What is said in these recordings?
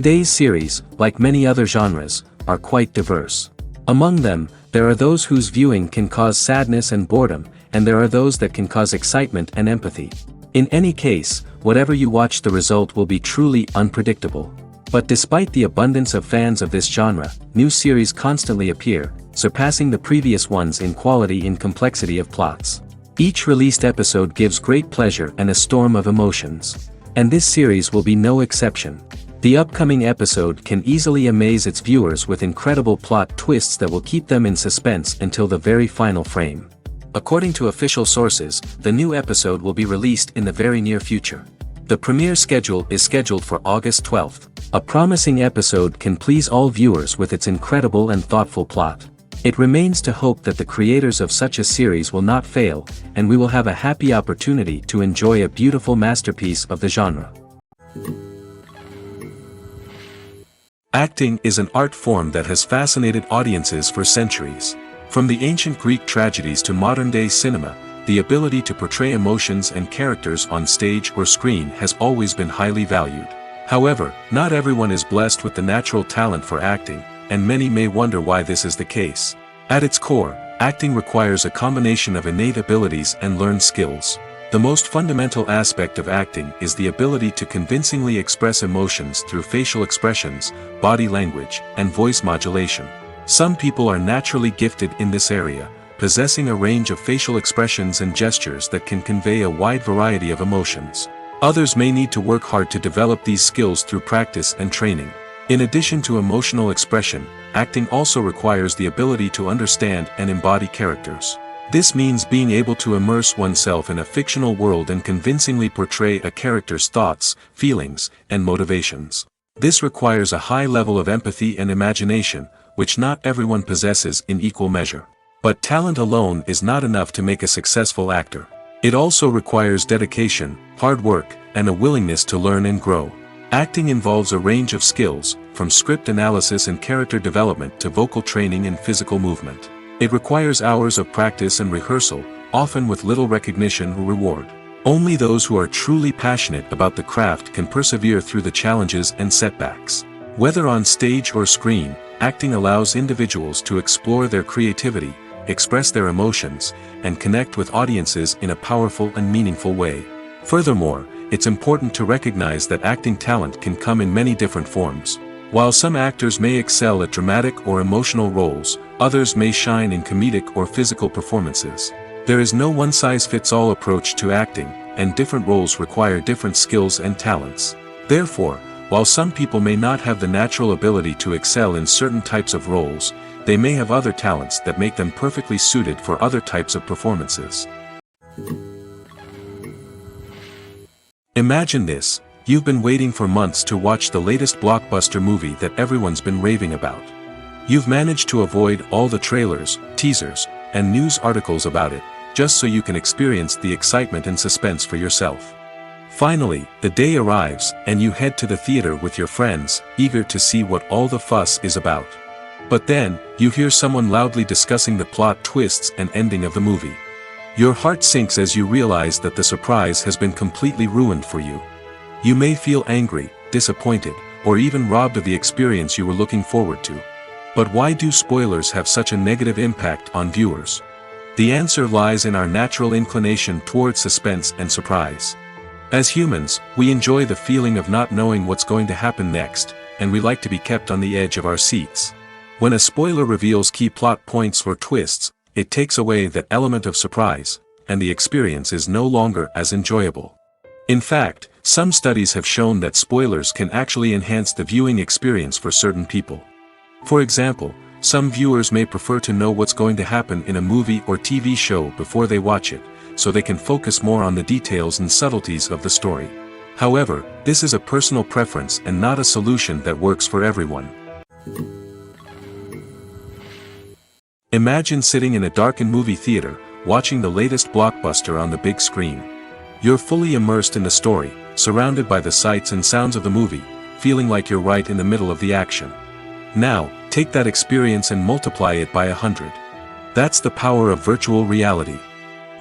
Today's series, like many other genres, are quite diverse. Among them, there are those whose viewing can cause sadness and boredom, and there are those that can cause excitement and empathy. In any case, whatever you watch, the result will be truly unpredictable. But despite the abundance of fans of this genre, new series constantly appear, surpassing the previous ones in quality and complexity of plots. Each released episode gives great pleasure and a storm of emotions. And this series will be no exception. The upcoming episode can easily amaze its viewers with incredible plot twists that will keep them in suspense until the very final frame. According to official sources, the new episode will be released in the very near future. The premiere schedule is scheduled for August 12th. A promising episode can please all viewers with its incredible and thoughtful plot. It remains to hope that the creators of such a series will not fail, and we will have a happy opportunity to enjoy a beautiful masterpiece of the genre. Acting is an art form that has fascinated audiences for centuries. From the ancient Greek tragedies to modern-day cinema, the ability to portray emotions and characters on stage or screen has always been highly valued. However, not everyone is blessed with the natural talent for acting, and many may wonder why this is the case. At its core, acting requires a combination of innate abilities and learned skills. The most fundamental aspect of acting is the ability to convincingly express emotions through facial expressions, body language, and voice modulation. Some people are naturally gifted in this area, possessing a range of facial expressions and gestures that can convey a wide variety of emotions. Others may need to work hard to develop these skills through practice and training. In addition to emotional expression, acting also requires the ability to understand and embody characters. This means being able to immerse oneself in a fictional world and convincingly portray a character's thoughts, feelings, and motivations. This requires a high level of empathy and imagination, which not everyone possesses in equal measure. But talent alone is not enough to make a successful actor. It also requires dedication, hard work, and a willingness to learn and grow. Acting involves a range of skills, from script analysis and character development to vocal training and physical movement. It requires hours of practice and rehearsal, often with little recognition or reward. Only those who are truly passionate about the craft can persevere through the challenges and setbacks. Whether on stage or screen, acting allows individuals to explore their creativity, express their emotions, and connect with audiences in a powerful and meaningful way. Furthermore, it's important to recognize that acting talent can come in many different forms. While some actors may excel at dramatic or emotional roles, others may shine in comedic or physical performances. There is no one-size-fits-all approach to acting, and different roles require different skills and talents. Therefore, while some people may not have the natural ability to excel in certain types of roles, they may have other talents that make them perfectly suited for other types of performances. Imagine this: you've been waiting for months to watch the latest blockbuster movie that everyone's been raving about. You've managed to avoid all the trailers, teasers, and news articles about it, just so you can experience the excitement and suspense for yourself. Finally, the day arrives, and you head to the theater with your friends, eager to see what all the fuss is about. But then, you hear someone loudly discussing the plot twists and ending of the movie. Your heart sinks as you realize that the surprise has been completely ruined for you. You may feel angry, disappointed, or even robbed of the experience you were looking forward to. But why do spoilers have such a negative impact on viewers? The answer lies in our natural inclination toward suspense and surprise. As humans, we enjoy the feeling of not knowing what's going to happen next, and we like to be kept on the edge of our seats. When a spoiler reveals key plot points or twists, it takes away that element of surprise, and the experience is no longer as enjoyable. In fact, some studies have shown that spoilers can actually enhance the viewing experience for certain people. For example, some viewers may prefer to know what's going to happen in a movie or TV show before they watch it, so they can focus more on the details and subtleties of the story. However, this is a personal preference and not a solution that works for everyone. Imagine sitting in a darkened movie theater, watching the latest blockbuster on the big screen. You're fully immersed in the story, surrounded by the sights and sounds of the movie, feeling like you're right in the middle of the action. Now, take that experience and multiply it by 100. That's the power of virtual reality.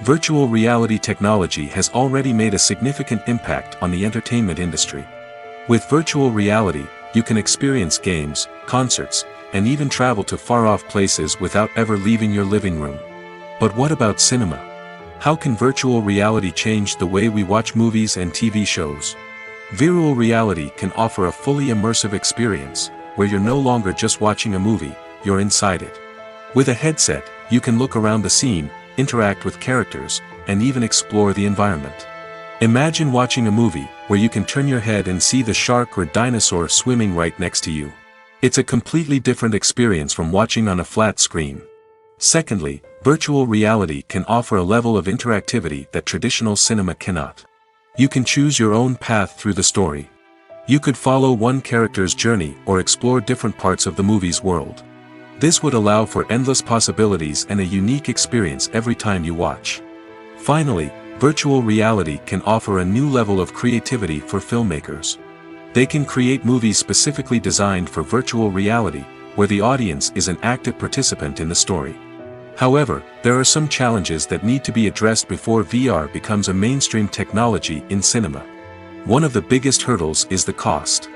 Virtual reality technology has already made a significant impact on the entertainment industry. With virtual reality, you can experience games, concerts, and even travel to far-off places without ever leaving your living room. But what about cinema? How can virtual reality change the way we watch movies and TV shows? Virtual reality can offer a fully immersive experience, where you're no longer just watching a movie, you're inside it. With a headset, you can look around the scene, interact with characters, and even explore the environment. Imagine watching a movie, where you can turn your head and see the shark or dinosaur swimming right next to you. It's a completely different experience from watching on a flat screen. Secondly, virtual reality can offer a level of interactivity that traditional cinema cannot. You can choose your own path through the story. You could follow one character's journey or explore different parts of the movie's world. This would allow for endless possibilities and a unique experience every time you watch. Finally, virtual reality can offer a new level of creativity for filmmakers. They can create movies specifically designed for virtual reality, where the audience is an active participant in the story. However, there are some challenges that need to be addressed before VR becomes a mainstream technology in cinema. One of the biggest hurdles is the cost.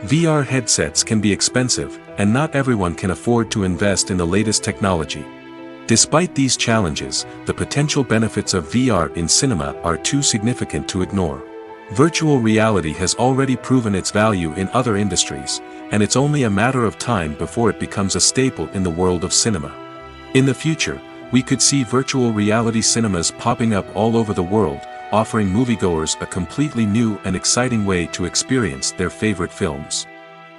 VR headsets can be expensive, and not everyone can afford to invest in the latest technology. Despite these challenges, the potential benefits of VR in cinema are too significant to ignore. Virtual reality has already proven its value in other industries, and it's only a matter of time before it becomes a staple in the world of cinema. In the future, we could see virtual reality cinemas popping up all over the world, offering moviegoers a completely new and exciting way to experience their favorite films.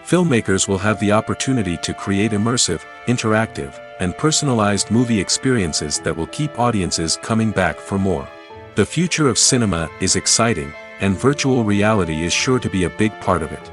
Filmmakers will have the opportunity to create immersive, interactive, and personalized movie experiences that will keep audiences coming back for more. The future of cinema is exciting, and virtual reality is sure to be a big part of it.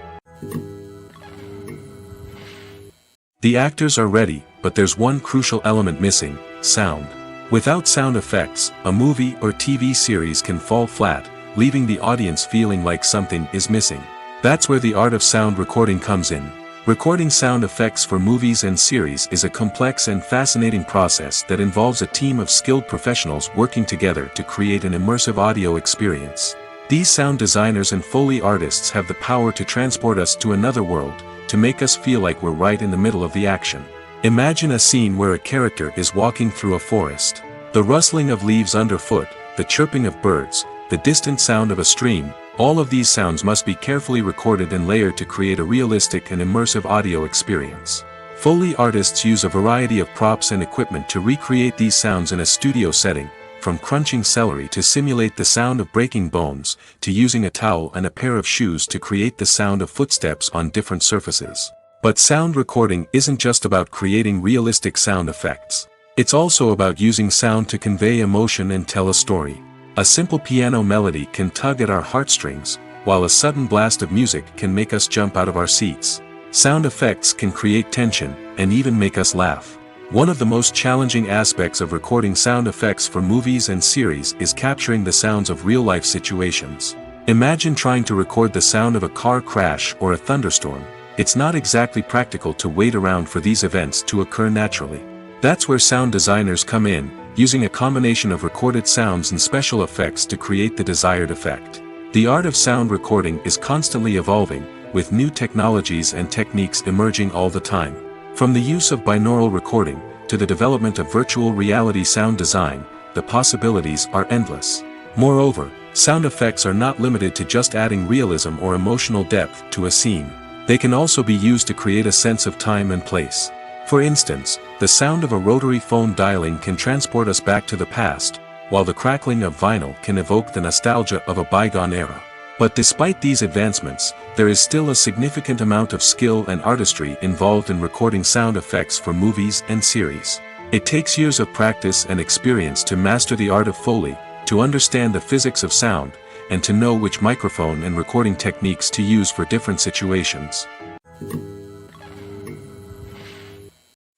The actors are ready, but there's one crucial element missing: sound. Without sound effects, a movie or TV series can fall flat, leaving the audience feeling like something is missing. That's where the art of sound recording comes in. Recording sound effects for movies and series is a complex and fascinating process that involves a team of skilled professionals working together to create an immersive audio experience. These sound designers and Foley artists have the power to transport us to another world, to make us feel like we're right in the middle of the action. Imagine a scene where a character is walking through a forest. The rustling of leaves underfoot, the chirping of birds, the distant sound of a stream, all of these sounds must be carefully recorded and layered to create a realistic and immersive audio experience. Foley artists use a variety of props and equipment to recreate these sounds in a studio setting, from crunching celery to simulate the sound of breaking bones, to using a towel and a pair of shoes to create the sound of footsteps on different surfaces. But sound recording isn't just about creating realistic sound effects. It's also about using sound to convey emotion and tell a story. A simple piano melody can tug at our heartstrings, while a sudden blast of music can make us jump out of our seats. Sound effects can create tension, and even make us laugh. One of the most challenging aspects of recording sound effects for movies and series is capturing the sounds of real-life situations. Imagine trying to record the sound of a car crash or a thunderstorm. It's not exactly practical to wait around for these events to occur naturally. That's where sound designers come in, using a combination of recorded sounds and special effects to create the desired effect. The art of sound recording is constantly evolving, with new technologies and techniques emerging all the time. From the use of binaural recording, to the development of virtual reality sound design, the possibilities are endless. Moreover, sound effects are not limited to just adding realism or emotional depth to a scene. They can also be used to create a sense of time and place. For instance, the sound of a rotary phone dialing can transport us back to the past, while the crackling of vinyl can evoke the nostalgia of a bygone era. But despite these advancements, there is still a significant amount of skill and artistry involved in recording sound effects for movies and series. It takes years of practice and experience to master the art of Foley, to understand the physics of sound, and to know which microphone and recording techniques to use for different situations.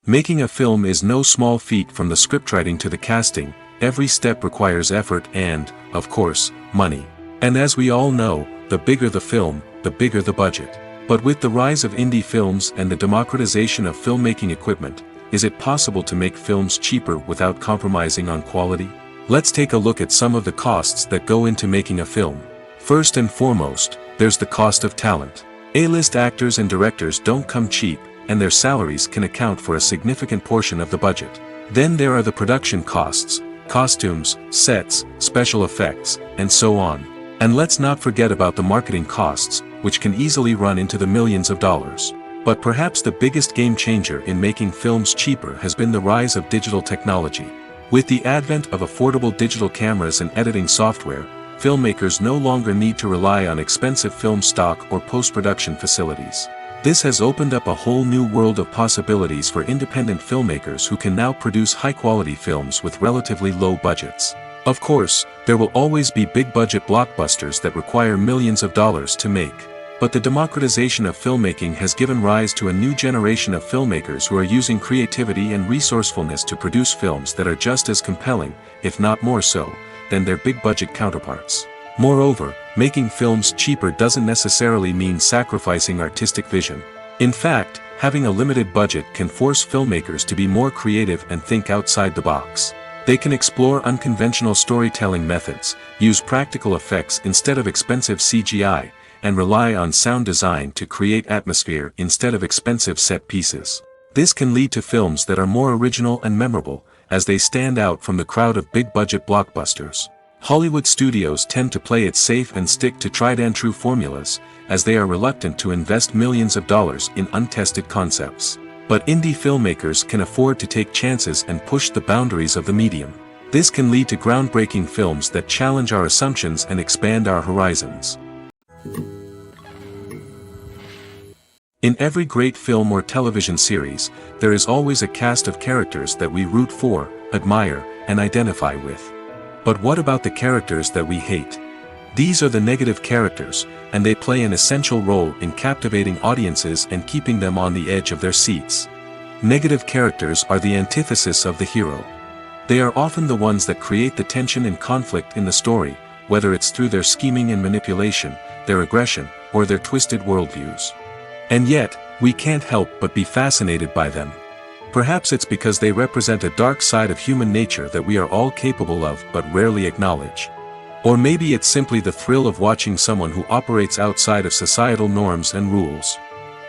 Making a film is no small feat. From the scriptwriting to the casting, every step requires effort and, of course, money. And as we all know, the bigger the film, the bigger the budget. But with the rise of indie films and the democratization of filmmaking equipment, is it possible to make films cheaper without compromising on quality? Let's take a look at some of the costs that go into making a film. First and foremost, there's the cost of talent. A-list actors and directors don't come cheap, and their salaries can account for a significant portion of the budget. Then there are the production costs, costumes, sets, special effects, and so on. And let's not forget about the marketing costs, which can easily run into the millions of dollars. But perhaps the biggest game changer in making films cheaper has been the rise of digital technology. With the advent of affordable digital cameras and editing software, filmmakers no longer need to rely on expensive film stock or post-production facilities. This has opened up a whole new world of possibilities for independent filmmakers who can now produce high-quality films with relatively low budgets. Of course, there will always be big-budget blockbusters that require millions of dollars to make. But the democratization of filmmaking has given rise to a new generation of filmmakers who are using creativity and resourcefulness to produce films that are just as compelling, if not more so, than their big-budget counterparts. Moreover, making films cheaper doesn't necessarily mean sacrificing artistic vision. In fact, having a limited budget can force filmmakers to be more creative and think outside the box. They can explore unconventional storytelling methods, use practical effects instead of expensive CGI, and rely on sound design to create atmosphere instead of expensive set pieces. This can lead to films that are more original and memorable, as they stand out from the crowd of big-budget blockbusters. Hollywood studios tend to play it safe and stick to tried-and-true formulas, as they are reluctant to invest millions of dollars in untested concepts. But indie filmmakers can afford to take chances and push the boundaries of the medium. This can lead to groundbreaking films that challenge our assumptions and expand our horizons. In every great film or television series, there is always a cast of characters that we root for, admire, and identify with. But what about the characters that we hate? These are the negative characters, and they play an essential role in captivating audiences and keeping them on the edge of their seats. Negative characters are the antithesis of the hero. They are often the ones that create the tension and conflict in the story, whether it's through their scheming and manipulation, their aggression, or their twisted worldviews. And yet, we can't help but be fascinated by them. Perhaps it's because they represent a dark side of human nature that we are all capable of but rarely acknowledge. Or maybe it's simply the thrill of watching someone who operates outside of societal norms and rules.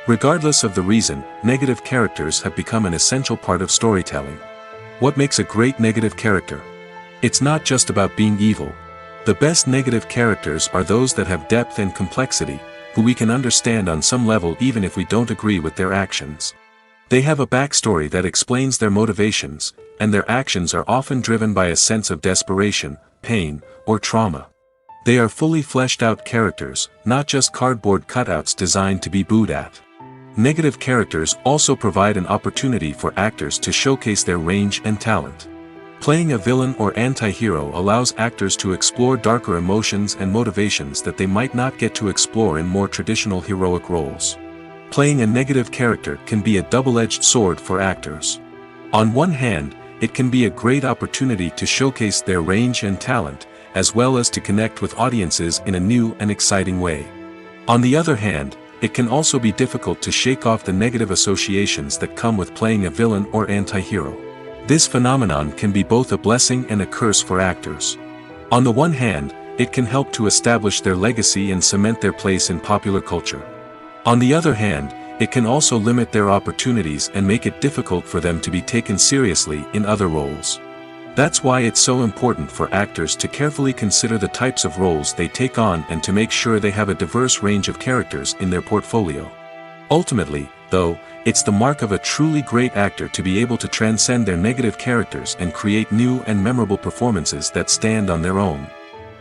Regardless of the reason, negative characters have become an essential part of storytelling. What makes a great negative character? It's not just about being evil. The best negative characters are those that have depth and complexity, who we can understand on some level even if we don't agree with their actions. They have a backstory that explains their motivations, and their actions are often driven by a sense of desperation, pain, or trauma. They are fully fleshed out characters, not just cardboard cutouts designed to be booed at. Negative characters also provide an opportunity for actors to showcase their range and talent. Playing a villain or anti-hero allows actors to explore darker emotions and motivations that they might not get to explore in more traditional heroic roles. Playing a negative character can be a double-edged sword for actors. On one hand, it can be a great opportunity to showcase their range and talent, as well as to connect with audiences in a new and exciting way. On the other hand, it can also be difficult to shake off the negative associations that come with playing a villain or anti-hero. This phenomenon can be both a blessing and a curse for actors. On the one hand, it can help to establish their legacy and cement their place in popular culture. On the other hand, it can also limit their opportunities and make it difficult for them to be taken seriously in other roles. That's why it's so important for actors to carefully consider the types of roles they take on and to make sure they have a diverse range of characters in their portfolio. Ultimately, though, it's the mark of a truly great actor to be able to transcend their negative characters and create new and memorable performances that stand on their own.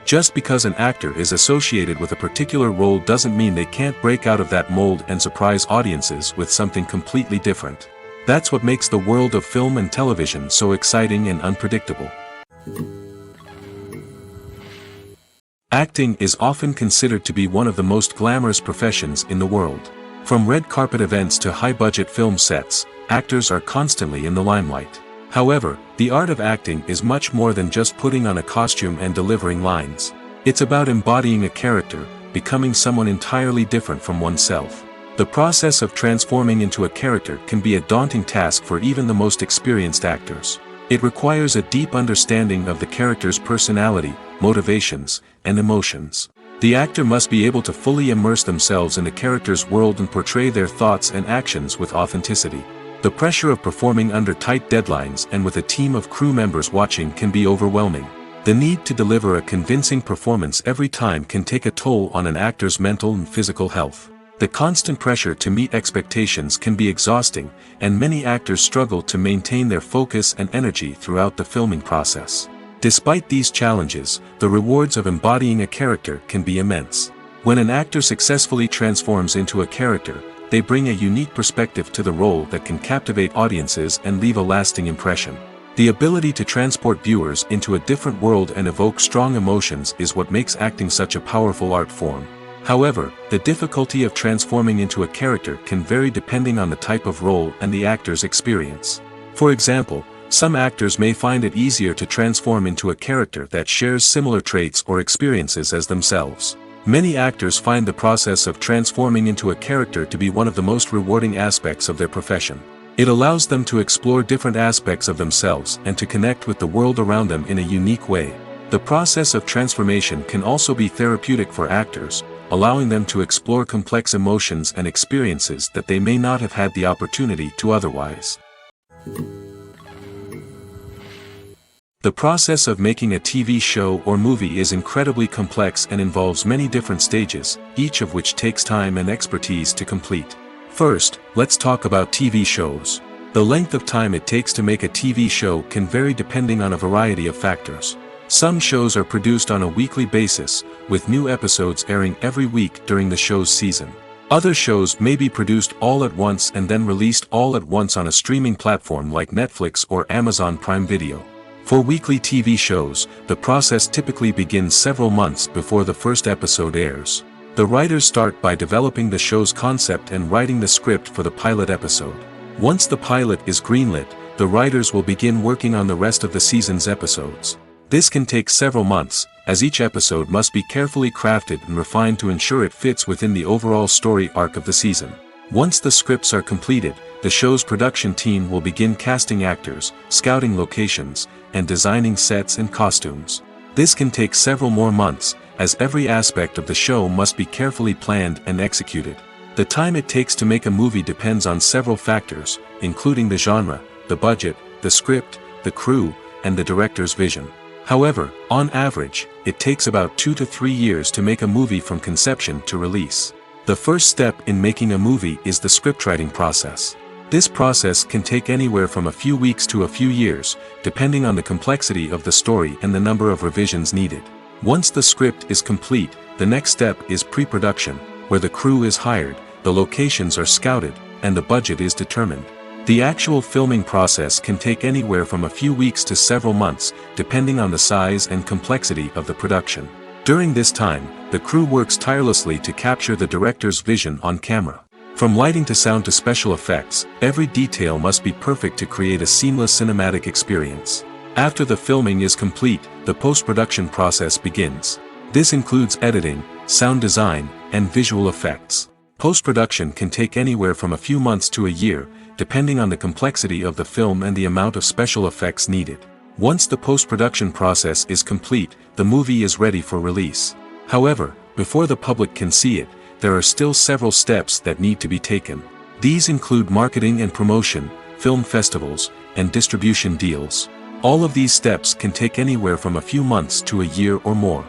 Just because an actor is associated with a particular role doesn't mean they can't break out of that mold and surprise audiences with something completely different. That's what makes the world of film and television so exciting and unpredictable. Acting is often considered to be one of the most glamorous professions in the world. From red carpet events to high-budget film sets, actors are constantly in the limelight. However, the art of acting is much more than just putting on a costume and delivering lines. It's about embodying a character, becoming someone entirely different from oneself. The process of transforming into a character can be a daunting task for even the most experienced actors. It requires a deep understanding of the character's personality, motivations, and emotions. The actor must be able to fully immerse themselves in the character's world and portray their thoughts and actions with authenticity. The pressure of performing under tight deadlines and with a team of crew members watching can be overwhelming. The need to deliver a convincing performance every time can take a toll on an actor's mental and physical health. The constant pressure to meet expectations can be exhausting, and many actors struggle to maintain their focus and energy throughout the filming process. Despite these challenges, the rewards of embodying a character can be immense. When an actor successfully transforms into a character, they bring a unique perspective to the role that can captivate audiences and leave a lasting impression. The ability to transport viewers into a different world and evoke strong emotions is what makes acting such a powerful art form. However, the difficulty of transforming into a character can vary depending on the type of role and the actor's experience. For example, some actors may find it easier to transform into a character that shares similar traits or experiences as themselves. Many actors find the process of transforming into a character to be one of the most rewarding aspects of their profession. It allows them to explore different aspects of themselves and to connect with the world around them in a unique way. The process of transformation can also be therapeutic for actors, allowing them to explore complex emotions and experiences that they may not have had the opportunity to otherwise. The process of making a TV show or movie is incredibly complex and involves many different stages, each of which takes time and expertise to complete. First, let's talk about TV shows. The length of time it takes to make a TV show can vary depending on a variety of factors. Some shows are produced on a weekly basis, with new episodes airing every week during the show's season. Other shows may be produced all at once and then released all at once on a streaming platform like Netflix or Amazon Prime Video. For weekly TV shows, the process typically begins several months before the first episode airs. The writers start by developing the show's concept and writing the script for the pilot episode. Once the pilot is greenlit, the writers will begin working on the rest of the season's episodes. This can take several months, as each episode must be carefully crafted and refined to ensure it fits within the overall story arc of the season. Once the scripts are completed, the show's production team will begin casting actors, scouting locations, and designing sets and costumes. This can take several more months, as every aspect of the show must be carefully planned and executed. The time it takes to make a movie depends on several factors, including the genre, the budget, the script, the crew, and the director's vision. However, on average, it takes about 2 to 3 years to make a movie from conception to release. The first step in making a movie is the scriptwriting process. This process can take anywhere from a few weeks to a few years, depending on the complexity of the story and the number of revisions needed. Once the script is complete, the next step is pre-production, where the crew is hired, the locations are scouted, and the budget is determined. The actual filming process can take anywhere from a few weeks to several months, depending on the size and complexity of the production. During this time, the crew works tirelessly to capture the director's vision on camera. From lighting to sound to special effects, every detail must be perfect to create a seamless cinematic experience. After the filming is complete, the post-production process begins. This includes editing, sound design, and visual effects. Post-production can take anywhere from a few months to a year, depending on the complexity of the film and the amount of special effects needed. Once the post-production process is complete, the movie is ready for release. However, before the public can see it, there are still several steps that need to be taken. These include marketing and promotion, film festivals, and distribution deals. All of these steps can take anywhere from a few months to a year or more.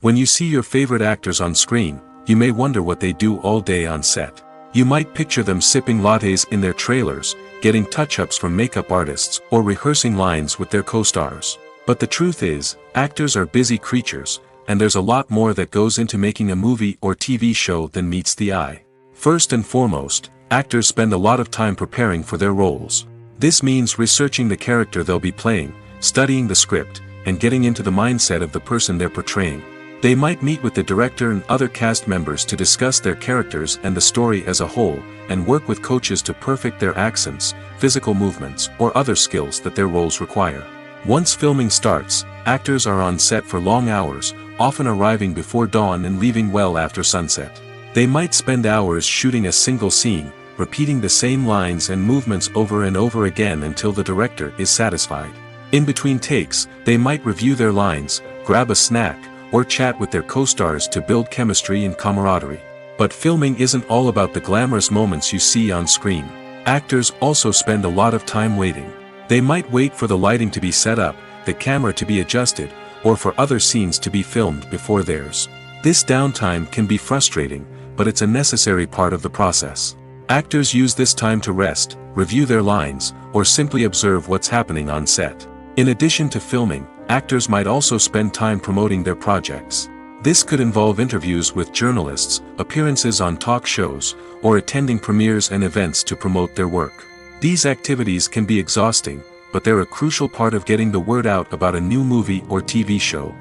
When you see your favorite actors on screen, you may wonder what they do all day on set. You might picture them sipping lattes in their trailers, getting touch-ups from makeup artists, or rehearsing lines with their co-stars. But the truth is, actors are busy creatures, and there's a lot more that goes into making a movie or TV show than meets the eye. First and foremost, actors spend a lot of time preparing for their roles. This means researching the character they'll be playing, studying the script, and getting into the mindset of the person they're portraying. They might meet with the director and other cast members to discuss their characters and the story as a whole, and work with coaches to perfect their accents, physical movements, or other skills that their roles require. Once filming starts, actors are on set for long hours, often arriving before dawn and leaving well after sunset. They might spend hours shooting a single scene, repeating the same lines and movements over and over again until the director is satisfied. In between takes, they might review their lines, grab a snack, or chat with their co-stars to build chemistry and camaraderie. But filming isn't all about the glamorous moments you see on screen. Actors also spend a lot of time waiting. They might wait for the lighting to be set up, the camera to be adjusted, or for other scenes to be filmed before theirs. This downtime can be frustrating, but it's a necessary part of the process. Actors use this time to rest, review their lines, or simply observe what's happening on set. In addition to filming, actors might also spend time promoting their projects. This could involve interviews with journalists, appearances on talk shows, or attending premieres and events to promote their work. These activities can be exhausting, but they're a crucial part of getting the word out about a new movie or TV show.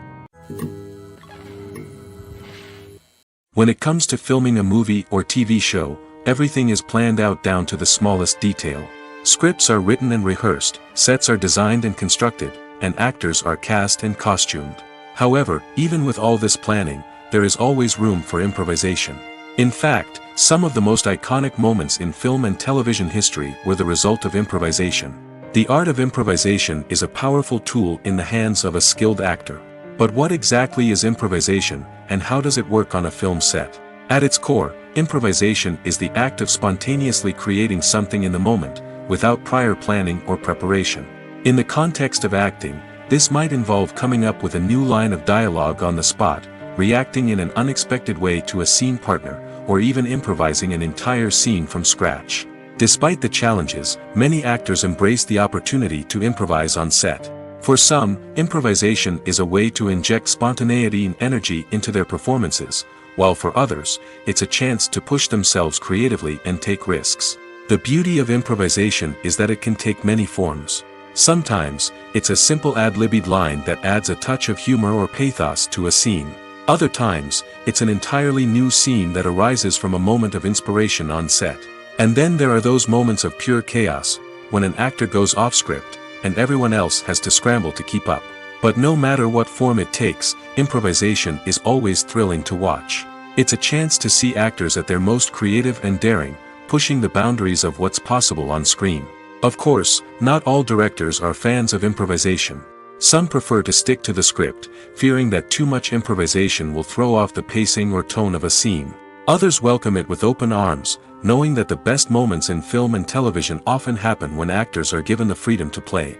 When it comes to filming a movie or TV show, everything is planned out down to the smallest detail. Scripts are written and rehearsed, sets are designed and constructed, and actors are cast and costumed. However, even with all this planning, there is always room for improvisation. In fact, some of the most iconic moments in film and television history were the result of improvisation. The art of improvisation is a powerful tool in the hands of a skilled actor. But what exactly is improvisation, and how does it work on a film set? At its core, improvisation is the act of spontaneously creating something in the moment, without prior planning or preparation. In the context of acting, this might involve coming up with a new line of dialogue on the spot, reacting in an unexpected way to a scene partner, or even improvising an entire scene from scratch. Despite the challenges, many actors embrace the opportunity to improvise on set. For some, improvisation is a way to inject spontaneity and energy into their performances, while for others, it's a chance to push themselves creatively and take risks. The beauty of improvisation is that it can take many forms. Sometimes, it's a simple ad-libbed line that adds a touch of humor or pathos to a scene. Other times, it's an entirely new scene that arises from a moment of inspiration on set. And then there are those moments of pure chaos, when an actor goes off script, and everyone else has to scramble to keep up. But no matter what form it takes, improvisation is always thrilling to watch. It's a chance to see actors at their most creative and daring, pushing the boundaries of what's possible on screen. Of course, not all directors are fans of improvisation. Some prefer to stick to the script, fearing that too much improvisation will throw off the pacing or tone of a scene. Others welcome it with open arms, knowing that the best moments in film and television often happen when actors are given the freedom to play.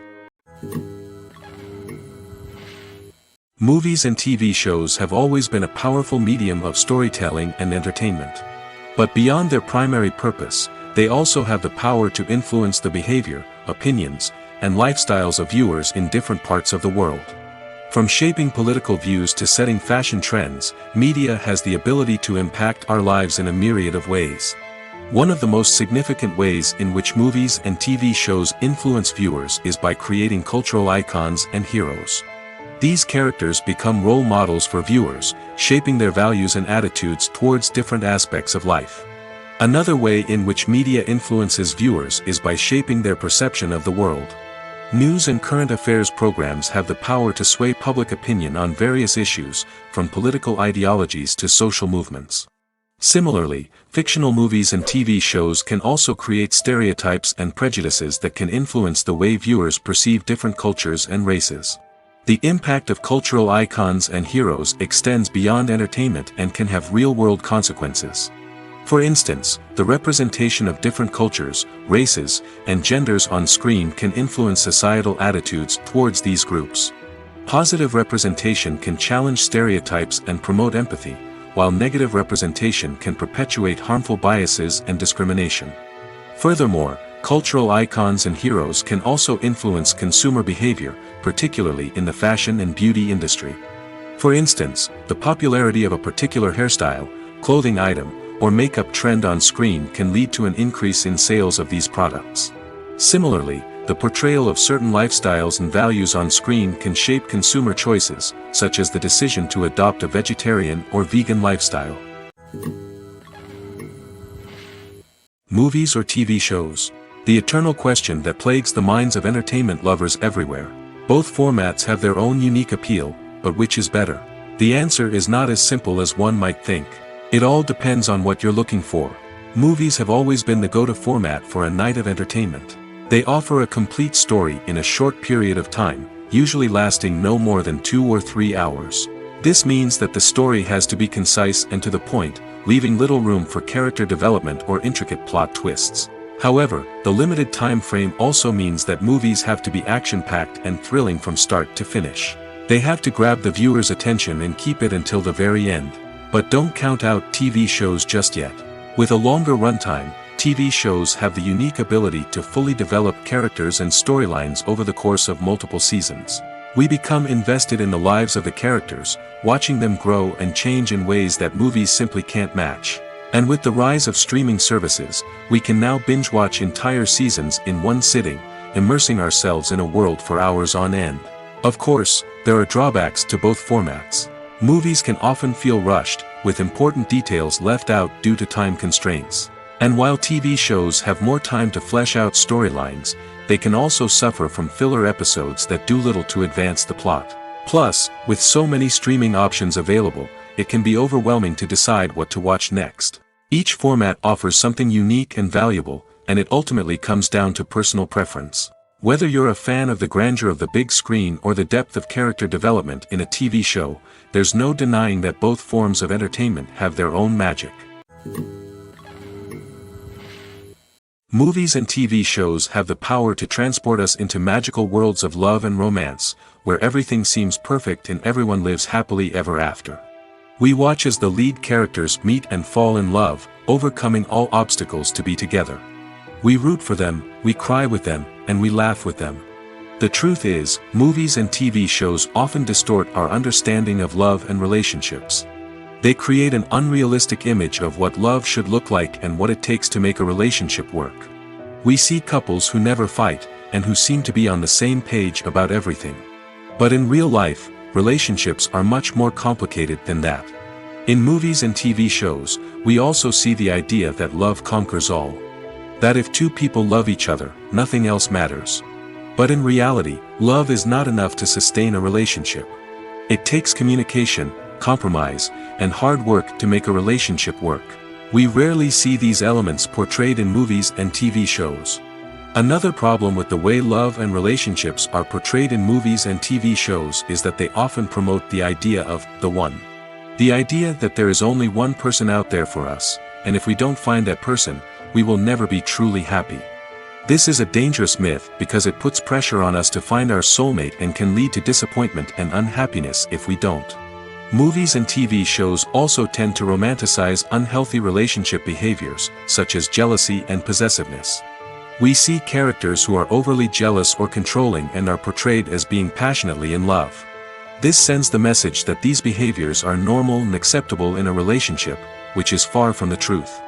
Movies and TV shows have always been a powerful medium of storytelling and entertainment. But beyond their primary purpose, they also have the power to influence the behavior, opinions, and lifestyles of viewers in different parts of the world. From shaping political views to setting fashion trends, media has the ability to impact our lives in a myriad of ways. One of the most significant ways in which movies and TV shows influence viewers is by creating cultural icons and heroes. These characters become role models for viewers, shaping their values and attitudes towards different aspects of life. Another way in which media influences viewers is by shaping their perception of the world. News and current affairs programs have the power to sway public opinion on various issues, from political ideologies to social movements. Similarly, fictional movies and TV shows can also create stereotypes and prejudices that can influence the way viewers perceive different cultures and races. The impact of cultural icons and heroes extends beyond entertainment and can have real-world consequences. For instance, the representation of different cultures, races, and genders on screen can influence societal attitudes towards these groups. Positive representation can challenge stereotypes and promote empathy, while negative representation can perpetuate harmful biases and discrimination. Furthermore, cultural icons and heroes can also influence consumer behavior, particularly in the fashion and beauty industry. For instance, the popularity of a particular hairstyle, clothing item, or makeup trend on screen can lead to an increase in sales of these products. Similarly, the portrayal of certain lifestyles and values on screen can shape consumer choices, such as the decision to adopt a vegetarian or vegan lifestyle. Movies or TV shows? The eternal question that plagues the minds of entertainment lovers everywhere. Both formats have their own unique appeal, but which is better? The answer is not as simple as one might think. It all depends on what you're looking for. Movies have always been the go-to format for a night of entertainment. They offer a complete story in a short period of time, usually lasting no more than 2 or 3 hours. This means that the story has to be concise and to the point, leaving little room for character development or intricate plot twists. However, the limited time frame also means that movies have to be action-packed and thrilling from start to finish. They have to grab the viewer's attention and keep it until the very end. But don't count out TV shows just yet. With a longer runtime, TV shows have the unique ability to fully develop characters and storylines over the course of multiple seasons. We become invested in the lives of the characters, watching them grow and change in ways that movies simply can't match. And with the rise of streaming services, we can now binge-watch entire seasons in one sitting, immersing ourselves in a world for hours on end. Of course, there are drawbacks to both formats. Movies can often feel rushed, with important details left out due to time constraints. And while TV shows have more time to flesh out storylines, they can also suffer from filler episodes that do little to advance the plot. Plus, with so many streaming options available, it can be overwhelming to decide what to watch next. Each format offers something unique and valuable, and it ultimately comes down to personal preference. Whether you're a fan of the grandeur of the big screen or the depth of character development in a TV show, there's no denying that both forms of entertainment have their own magic. Movies and TV shows have the power to transport us into magical worlds of love and romance, where everything seems perfect and everyone lives happily ever after. We watch as the lead characters meet and fall in love, overcoming all obstacles to be together. We root for them, we cry with them, and we laugh with them. The truth is, movies and TV shows often distort our understanding of love and relationships. They create an unrealistic image of what love should look like and what it takes to make a relationship work. We see couples who never fight, and who seem to be on the same page about everything. But in real life, relationships are much more complicated than that. In movies and TV shows, we also see the idea that love conquers all. That if two people love each other, nothing else matters. But in reality, love is not enough to sustain a relationship. It takes communication, compromise, and hard work to make a relationship work. We rarely see these elements portrayed in movies and TV shows. Another problem with the way love and relationships are portrayed in movies and TV shows is that they often promote the idea of the one. The idea that there is only one person out there for us, and if we don't find that person, we will never be truly happy. This is a dangerous myth because it puts pressure on us to find our soulmate and can lead to disappointment and unhappiness if we don't. Movies and TV shows also tend to romanticize unhealthy relationship behaviors, such as jealousy and possessiveness. We see characters who are overly jealous or controlling and are portrayed as being passionately in love. This sends the message that these behaviors are normal and acceptable in a relationship, which is far from the truth.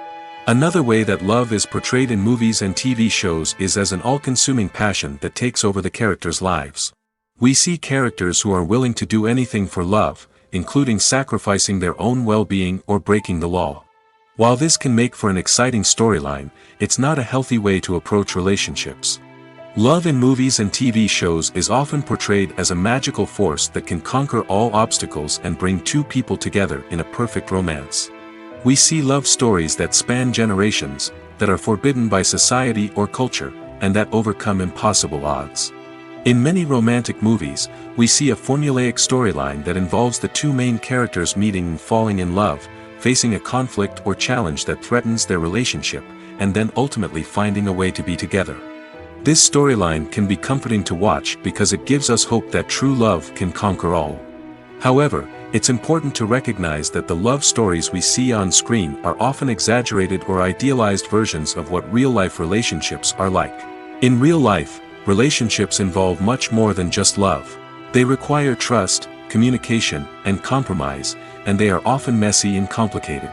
Another way that love is portrayed in movies and TV shows is as an all-consuming passion that takes over the characters' lives. We see characters who are willing to do anything for love, including sacrificing their own well-being or breaking the law. While this can make for an exciting storyline, it's not a healthy way to approach relationships. Love in movies and TV shows is often portrayed as a magical force that can conquer all obstacles and bring two people together in a perfect romance. We see love stories that span generations, that are forbidden by society or culture, and that overcome impossible odds. In many romantic movies, we see a formulaic storyline that involves the two main characters meeting and falling in love, facing a conflict or challenge that threatens their relationship, and then ultimately finding a way to be together. This storyline can be comforting to watch because it gives us hope that true love can conquer all. However, it's important to recognize that the love stories we see on screen are often exaggerated or idealized versions of what real-life relationships are like. In real life, relationships involve much more than just love. They require trust, communication, and compromise, and they are often messy and complicated.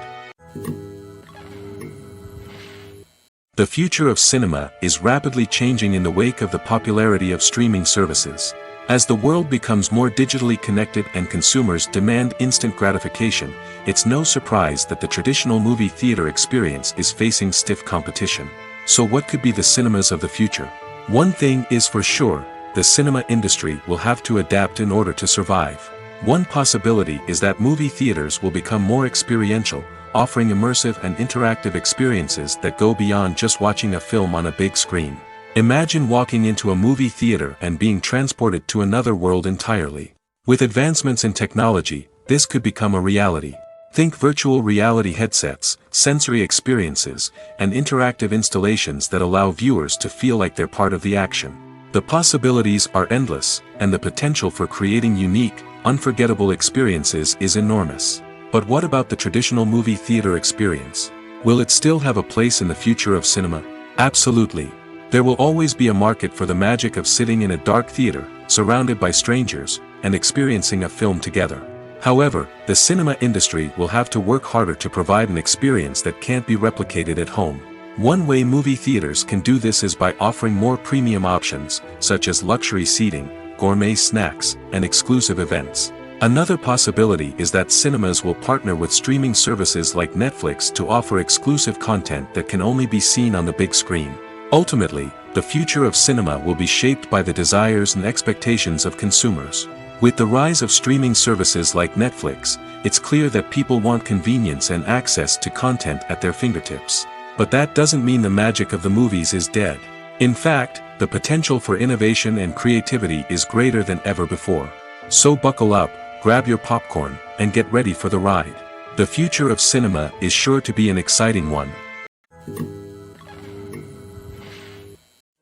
The future of cinema is rapidly changing in the wake of the popularity of streaming services. As the world becomes more digitally connected and consumers demand instant gratification, it's no surprise that the traditional movie theater experience is facing stiff competition. So what could be the cinemas of the future? One thing is for sure, the cinema industry will have to adapt in order to survive. One possibility is that movie theaters will become more experiential, offering immersive and interactive experiences that go beyond just watching a film on a big screen. Imagine walking into a movie theater and being transported to another world entirely. With advancements in technology, this could become a reality. Think virtual reality headsets, sensory experiences, and interactive installations that allow viewers to feel like they're part of the action. The possibilities are endless, and the potential for creating unique, unforgettable experiences is enormous. But what about the traditional movie theater experience? Will it still have a place in the future of cinema? Absolutely. There will always be a market for the magic of sitting in a dark theater, surrounded by strangers, and experiencing a film together. However, the cinema industry will have to work harder to provide an experience that can't be replicated at home. One way movie theaters can do this is by offering more premium options, such as luxury seating, gourmet snacks, and exclusive events. Another possibility is that cinemas will partner with streaming services like Netflix to offer exclusive content that can only be seen on the big screen. Ultimately, the future of cinema will be shaped by the desires and expectations of consumers. With the rise of streaming services like Netflix, it's clear that people want convenience and access to content at their fingertips. But that doesn't mean the magic of the movies is dead. In fact, the potential for innovation and creativity is greater than ever before. So buckle up, grab your popcorn, and get ready for the ride. The future of cinema is sure to be an exciting one.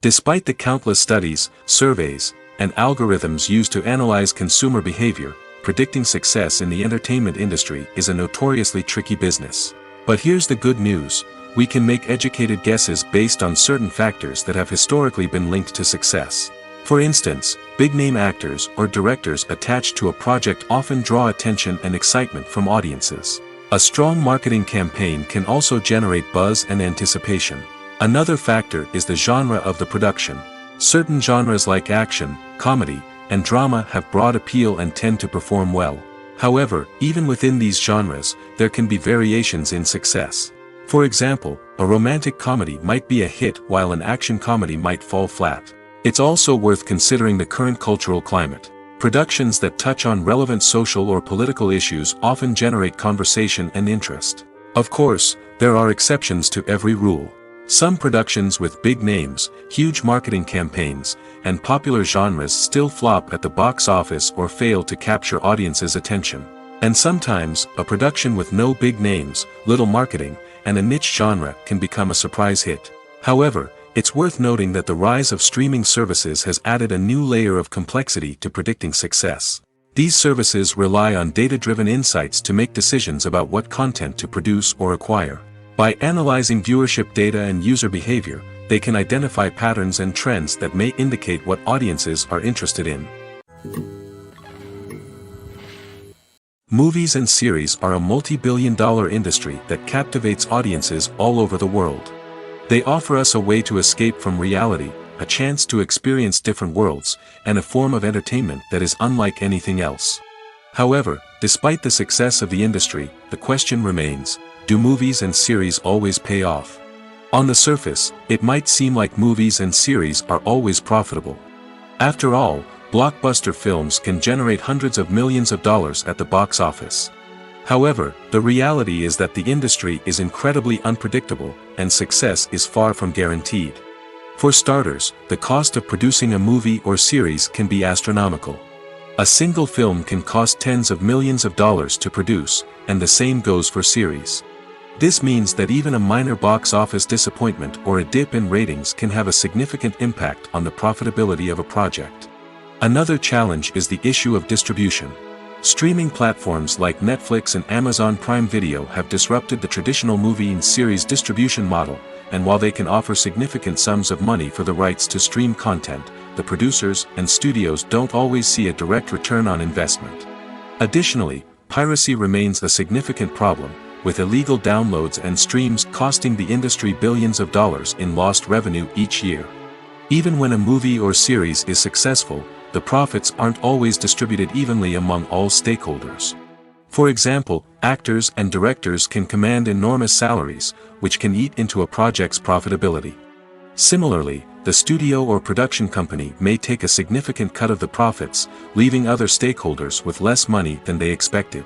Despite the countless studies, surveys, and algorithms used to analyze consumer behavior, predicting success in the entertainment industry is a notoriously tricky business. But here's the good news: we can make educated guesses based on certain factors that have historically been linked to success. For instance, big-name actors or directors attached to a project often draw attention and excitement from audiences. A strong marketing campaign can also generate buzz and anticipation. Another factor is the genre of the production. Certain genres like action, comedy, and drama have broad appeal and tend to perform well. However, even within these genres, there can be variations in success. For example, a romantic comedy might be a hit while an action comedy might fall flat. It's also worth considering the current cultural climate. Productions that touch on relevant social or political issues often generate conversation and interest. Of course, there are exceptions to every rule. Some productions with big names, huge marketing campaigns, and popular genres still flop at the box office or fail to capture audiences' attention. And sometimes, a production with no big names, little marketing, and a niche genre can become a surprise hit. However, it's worth noting that the rise of streaming services has added a new layer of complexity to predicting success. These services rely on data-driven insights to make decisions about what content to produce or acquire. By analyzing viewership data and user behavior, they can identify patterns and trends that may indicate what audiences are interested in. Movies and series are a multi-billion-dollar industry that captivates audiences all over the world. They offer us a way to escape from reality, a chance to experience different worlds, and a form of entertainment that is unlike anything else. However, despite the success of the industry, the question remains: do movies and series always pay off? On the surface, it might seem like movies and series are always profitable. After all, blockbuster films can generate hundreds of millions of dollars at the box office. However, the reality is that the industry is incredibly unpredictable, and success is far from guaranteed. For starters, the cost of producing a movie or series can be astronomical. A single film can cost tens of millions of dollars to produce, and the same goes for series. This means that even a minor box office disappointment or a dip in ratings can have a significant impact on the profitability of a project. Another challenge is the issue of distribution. Streaming platforms like Netflix and Amazon Prime Video have disrupted the traditional movie and series distribution model, and while they can offer significant sums of money for the rights to stream content, the producers and studios don't always see a direct return on investment. Additionally, piracy remains a significant problem, with illegal downloads and streams costing the industry billions of dollars in lost revenue each year. Even when a movie or series is successful, the profits aren't always distributed evenly among all stakeholders. For example, actors and directors can command enormous salaries, which can eat into a project's profitability. Similarly, the studio or production company may take a significant cut of the profits, leaving other stakeholders with less money than they expected.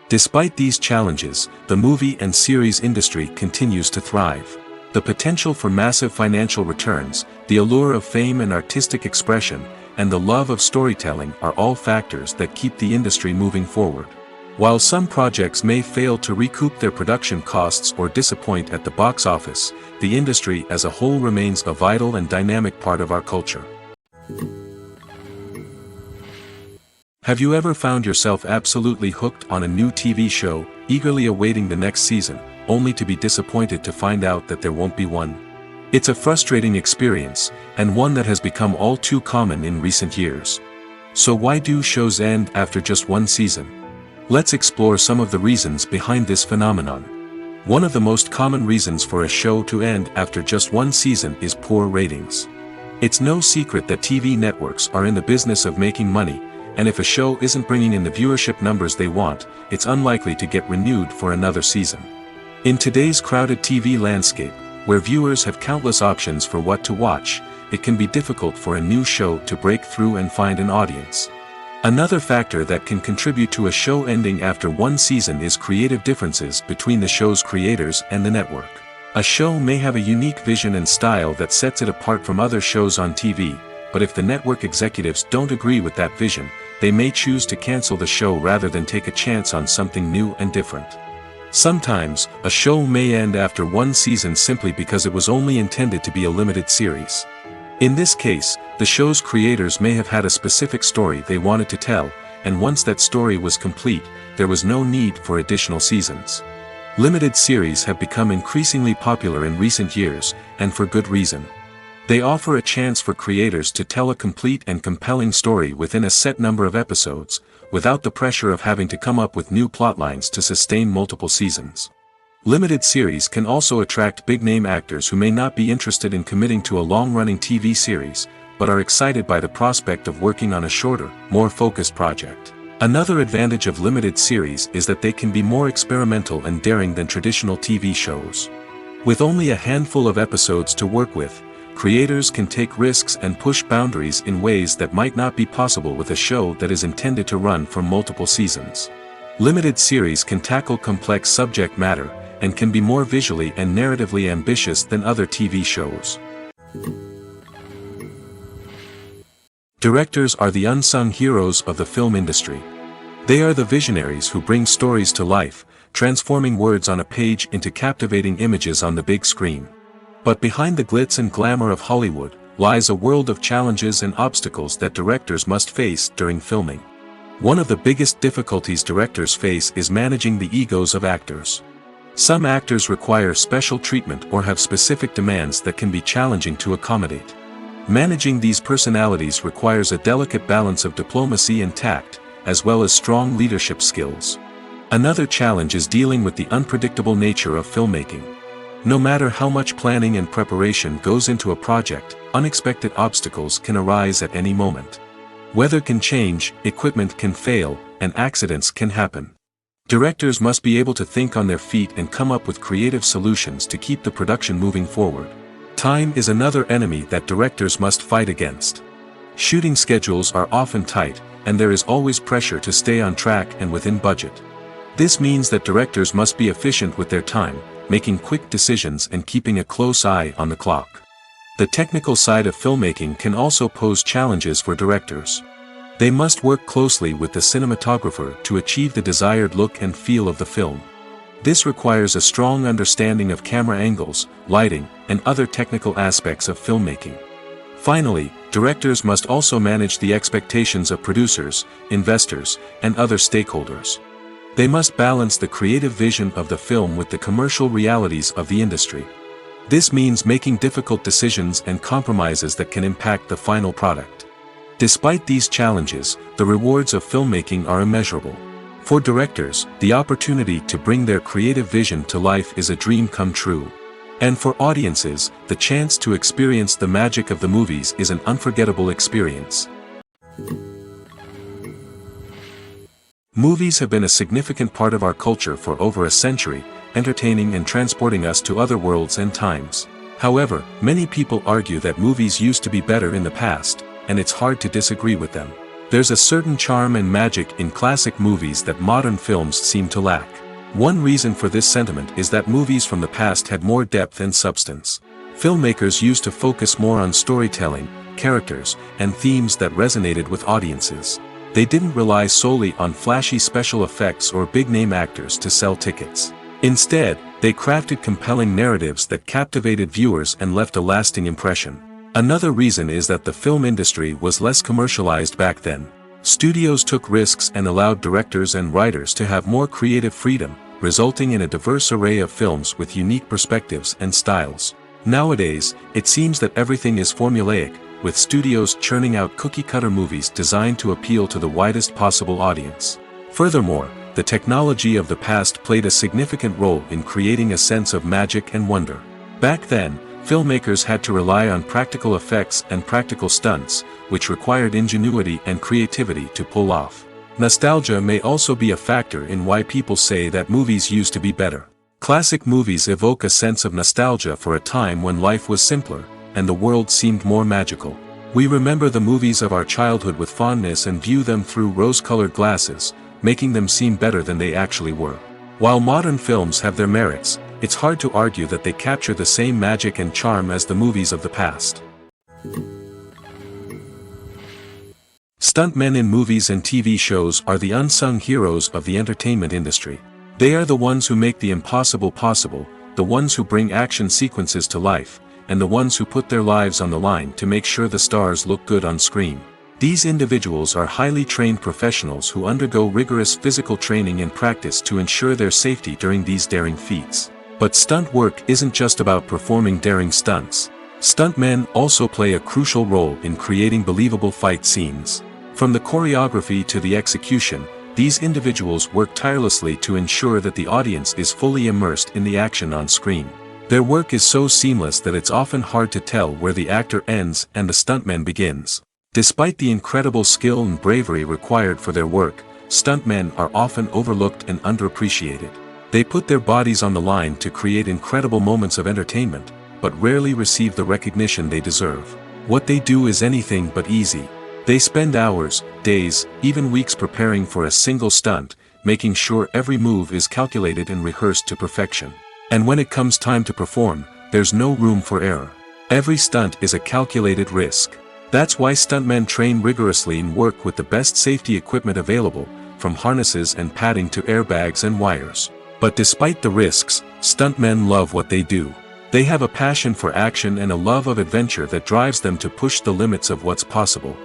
Despite these challenges, the movie and series industry continues to thrive. The potential for massive financial returns, the allure of fame and artistic expression, and the love of storytelling are all factors that keep the industry moving forward. While some projects may fail to recoup their production costs or disappoint at the box office, the industry as a whole remains a vital and dynamic part of our culture. Have you ever found yourself absolutely hooked on a new TV show, eagerly awaiting the next season, only to be disappointed to find out that there won't be one? It's a frustrating experience, and one that has become all too common in recent years. So why do shows end after just one season? Let's explore some of the reasons behind this phenomenon. One of the most common reasons for a show to end after just one season is poor ratings. It's no secret that TV networks are in the business of making money, and if a show isn't bringing in the viewership numbers they want, it's unlikely to get renewed for another season. In today's crowded TV landscape, where viewers have countless options for what to watch, it can be difficult for a new show to break through and find an audience. Another factor that can contribute to a show ending after one season is creative differences between the show's creators and the network. A show may have a unique vision and style that sets it apart from other shows on TV, but if the network executives don't agree with that vision, they may choose to cancel the show rather than take a chance on something new and different. Sometimes, a show may end after one season simply because it was only intended to be a limited series. In this case, the show's creators may have had a specific story they wanted to tell, and once that story was complete, there was no need for additional seasons. Limited series have become increasingly popular in recent years, and for good reason. They offer a chance for creators to tell a complete and compelling story within a set number of episodes, without the pressure of having to come up with new plotlines to sustain multiple seasons. Limited series can also attract big-name actors who may not be interested in committing to a long-running TV series, but are excited by the prospect of working on a shorter, more focused project. Another advantage of limited series is that they can be more experimental and daring than traditional TV shows. With only a handful of episodes to work with, creators can take risks and push boundaries in ways that might not be possible with a show that is intended to run for multiple seasons. Limited series can tackle complex subject matter, and can be more visually and narratively ambitious than other TV shows. Directors are the unsung heroes of the film industry. They are the visionaries who bring stories to life, transforming words on a page into captivating images on the big screen. But behind the glitz and glamour of Hollywood, lies a world of challenges and obstacles that directors must face during filming. One of the biggest difficulties directors face is managing the egos of actors. Some actors require special treatment or have specific demands that can be challenging to accommodate. Managing these personalities requires a delicate balance of diplomacy and tact, as well as strong leadership skills. Another challenge is dealing with the unpredictable nature of filmmaking. No matter how much planning and preparation goes into a project, unexpected obstacles can arise at any moment. Weather can change, equipment can fail, and accidents can happen. Directors must be able to think on their feet and come up with creative solutions to keep the production moving forward. Time is another enemy that directors must fight against. Shooting schedules are often tight, and there is always pressure to stay on track and within budget. This means that directors must be efficient with their time, making quick decisions and keeping a close eye on the clock. The technical side of filmmaking can also pose challenges for directors. They must work closely with the cinematographer to achieve the desired look and feel of the film. This requires a strong understanding of camera angles, lighting, and other technical aspects of filmmaking. Finally, directors must also manage the expectations of producers, investors, and other stakeholders. They must balance the creative vision of the film with the commercial realities of the industry. This means making difficult decisions and compromises that can impact the final product. Despite these challenges, the rewards of filmmaking are immeasurable. For directors, the opportunity to bring their creative vision to life is a dream come true. And for audiences, the chance to experience the magic of the movies is an unforgettable experience. Movies have been a significant part of our culture for over a century, entertaining and transporting us to other worlds and times. However, many people argue that movies used to be better in the past, and it's hard to disagree with them. There's a certain charm and magic in classic movies that modern films seem to lack. One reason for this sentiment is that movies from the past had more depth and substance. Filmmakers used to focus more on storytelling, characters, and themes that resonated with audiences. They didn't rely solely on flashy special effects or big-name actors to sell tickets. Instead, they crafted compelling narratives that captivated viewers and left a lasting impression. Another reason is that the film industry was less commercialized back then. Studios took risks and allowed directors and writers to have more creative freedom, resulting in a diverse array of films with unique perspectives and styles. Nowadays, it seems that everything is formulaic, with studios churning out cookie-cutter movies designed to appeal to the widest possible audience. Furthermore, the technology of the past played a significant role in creating a sense of magic and wonder. Back then, filmmakers had to rely on practical effects and practical stunts, which required ingenuity and creativity to pull off. Nostalgia may also be a factor in why people say that movies used to be better. Classic movies evoke a sense of nostalgia for a time when life was simpler, and the world seemed more magical. We remember the movies of our childhood with fondness and view them through rose-colored glasses, making them seem better than they actually were. While modern films have their merits, it's hard to argue that they capture the same magic and charm as the movies of the past. Stuntmen in movies and TV shows are the unsung heroes of the entertainment industry. They are the ones who make the impossible possible, the ones who bring action sequences to life, and the ones who put their lives on the line to make sure the stars look good on screen. These individuals are highly trained professionals who undergo rigorous physical training and practice to ensure their safety during these daring feats. But stunt work isn't just about performing daring stunts. Stuntmen also play a crucial role in creating believable fight scenes. From the choreography to the execution, these individuals work tirelessly to ensure that the audience is fully immersed in the action on screen. Their work is so seamless that it's often hard to tell where the actor ends and the stuntman begins. Despite the incredible skill and bravery required for their work, stuntmen are often overlooked and underappreciated. They put their bodies on the line to create incredible moments of entertainment, but rarely receive the recognition they deserve. What they do is anything but easy. They spend hours, days, even weeks preparing for a single stunt, making sure every move is calculated and rehearsed to perfection. And when it comes time to perform, there's no room for error. Every stunt is a calculated risk. That's why stuntmen train rigorously and work with the best safety equipment available, from harnesses and padding to airbags and wires. But despite the risks, stuntmen love what they do. They have a passion for action and a love of adventure that drives them to push the limits of what's possible.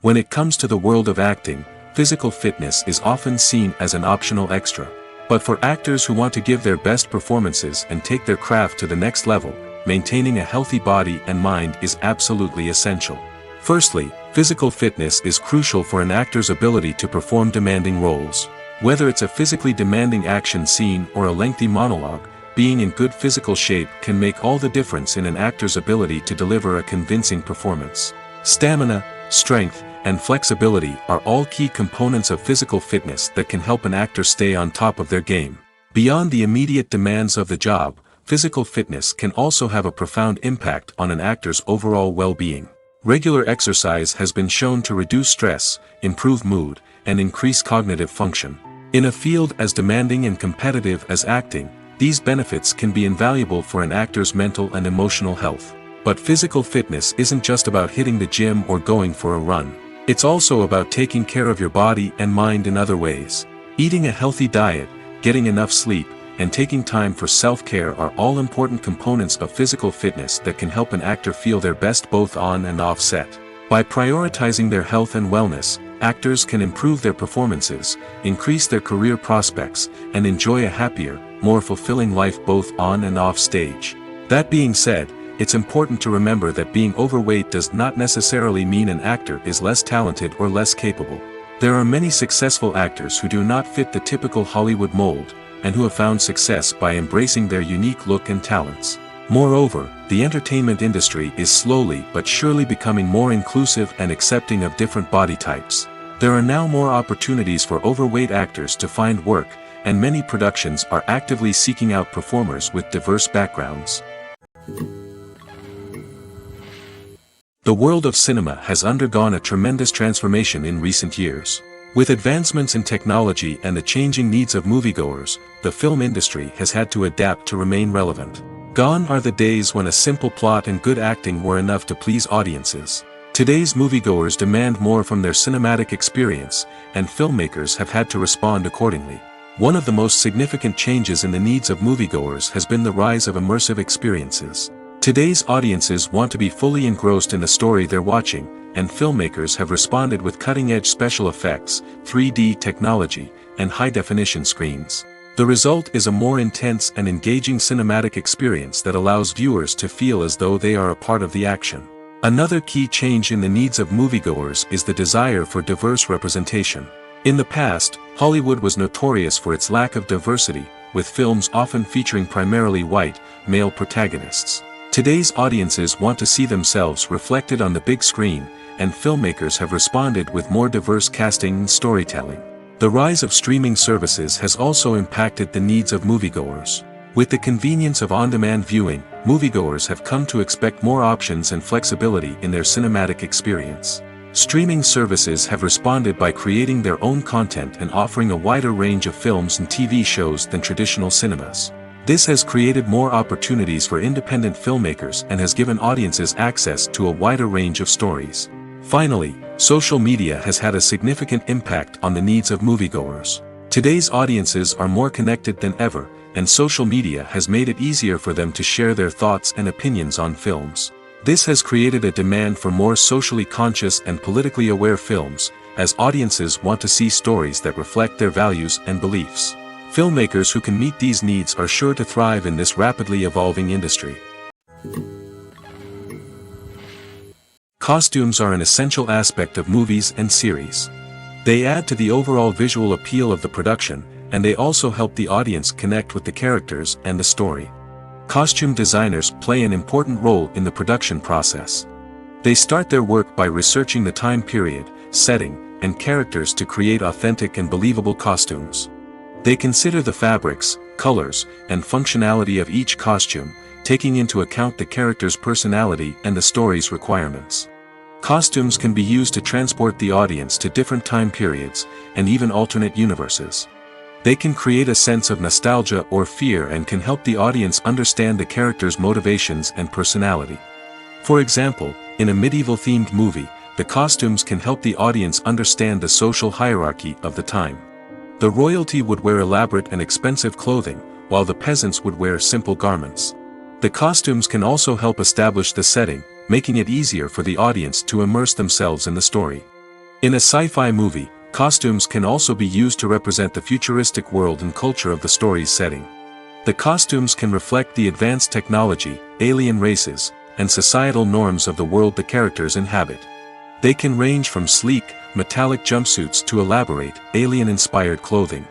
When it comes to the world of acting, physical fitness is often seen as an optional extra. But for actors who want to give their best performances and take their craft to the next level, maintaining a healthy body and mind is absolutely essential. Firstly, physical fitness is crucial for an actor's ability to perform demanding roles. Whether it's a physically demanding action scene or a lengthy monologue, being in good physical shape can make all the difference in an actor's ability to deliver a convincing performance. Stamina, strength, and flexibility are all key components of physical fitness that can help an actor stay on top of their game. Beyond the immediate demands of the job, physical fitness can also have a profound impact on an actor's overall well-being. Regular exercise has been shown to reduce stress, improve mood, and increase cognitive function. In a field as demanding and competitive as acting, these benefits can be invaluable for an actor's mental and emotional health. But physical fitness isn't just about hitting the gym or going for a run. It's also about taking care of your body and mind in other ways. Eating a healthy diet, getting enough sleep, and taking time for self-care are all important components of physical fitness that can help an actor feel their best both on and off set. By prioritizing their health and wellness, actors can improve their performances, increase their career prospects, and enjoy a happier, more fulfilling life both on and off stage. That being said, it's important to remember that being overweight does not necessarily mean an actor is less talented or less capable. There are many successful actors who do not fit the typical Hollywood mold, and who have found success by embracing their unique look and talents. Moreover, the entertainment industry is slowly but surely becoming more inclusive and accepting of different body types. There are now more opportunities for overweight actors to find work, and many productions are actively seeking out performers with diverse backgrounds. The world of cinema has undergone a tremendous transformation in recent years. With advancements in technology and the changing needs of moviegoers, the film industry has had to adapt to remain relevant. Gone are the days when a simple plot and good acting were enough to please audiences. Today's moviegoers demand more from their cinematic experience, and filmmakers have had to respond accordingly. One of the most significant changes in the needs of moviegoers has been the rise of immersive experiences. Today's audiences want to be fully engrossed in the story they're watching, and filmmakers have responded with cutting-edge special effects, 3D technology, and high-definition screens. The result is a more intense and engaging cinematic experience that allows viewers to feel as though they are a part of the action. Another key change in the needs of moviegoers is the desire for diverse representation. In the past, Hollywood was notorious for its lack of diversity, with films often featuring primarily white, male protagonists. Today's audiences want to see themselves reflected on the big screen, and filmmakers have responded with more diverse casting and storytelling. The rise of streaming services has also impacted the needs of moviegoers. With the convenience of on-demand viewing, moviegoers have come to expect more options and flexibility in their cinematic experience. Streaming services have responded by creating their own content and offering a wider range of films and TV shows than traditional cinemas. This has created more opportunities for independent filmmakers and has given audiences access to a wider range of stories. Finally, social media has had a significant impact on the needs of moviegoers. Today's audiences are more connected than ever, and social media has made it easier for them to share their thoughts and opinions on films. This has created a demand for more socially conscious and politically aware films, as audiences want to see stories that reflect their values and beliefs. Filmmakers who can meet these needs are sure to thrive in this rapidly evolving industry. Costumes are an essential aspect of movies and series. They add to the overall visual appeal of the production, and they also help the audience connect with the characters and the story. Costume designers play an important role in the production process. They start their work by researching the time period, setting, and characters to create authentic and believable costumes. They consider the fabrics, colors, and functionality of each costume, taking into account the character's personality and the story's requirements. Costumes can be used to transport the audience to different time periods, and even alternate universes. They can create a sense of nostalgia or fear and can help the audience understand the character's motivations and personality. For example, in a medieval-themed movie, the costumes can help the audience understand the social hierarchy of the time. The royalty would wear elaborate and expensive clothing, while the peasants would wear simple garments. The costumes can also help establish the setting, making it easier for the audience to immerse themselves in the story. In a sci-fi movie, costumes can also be used to represent the futuristic world and culture of the story's setting. The costumes can reflect the advanced technology, alien races, and societal norms of the world the characters inhabit. They can range from sleek, metallic jumpsuits to elaborate, alien-inspired clothing.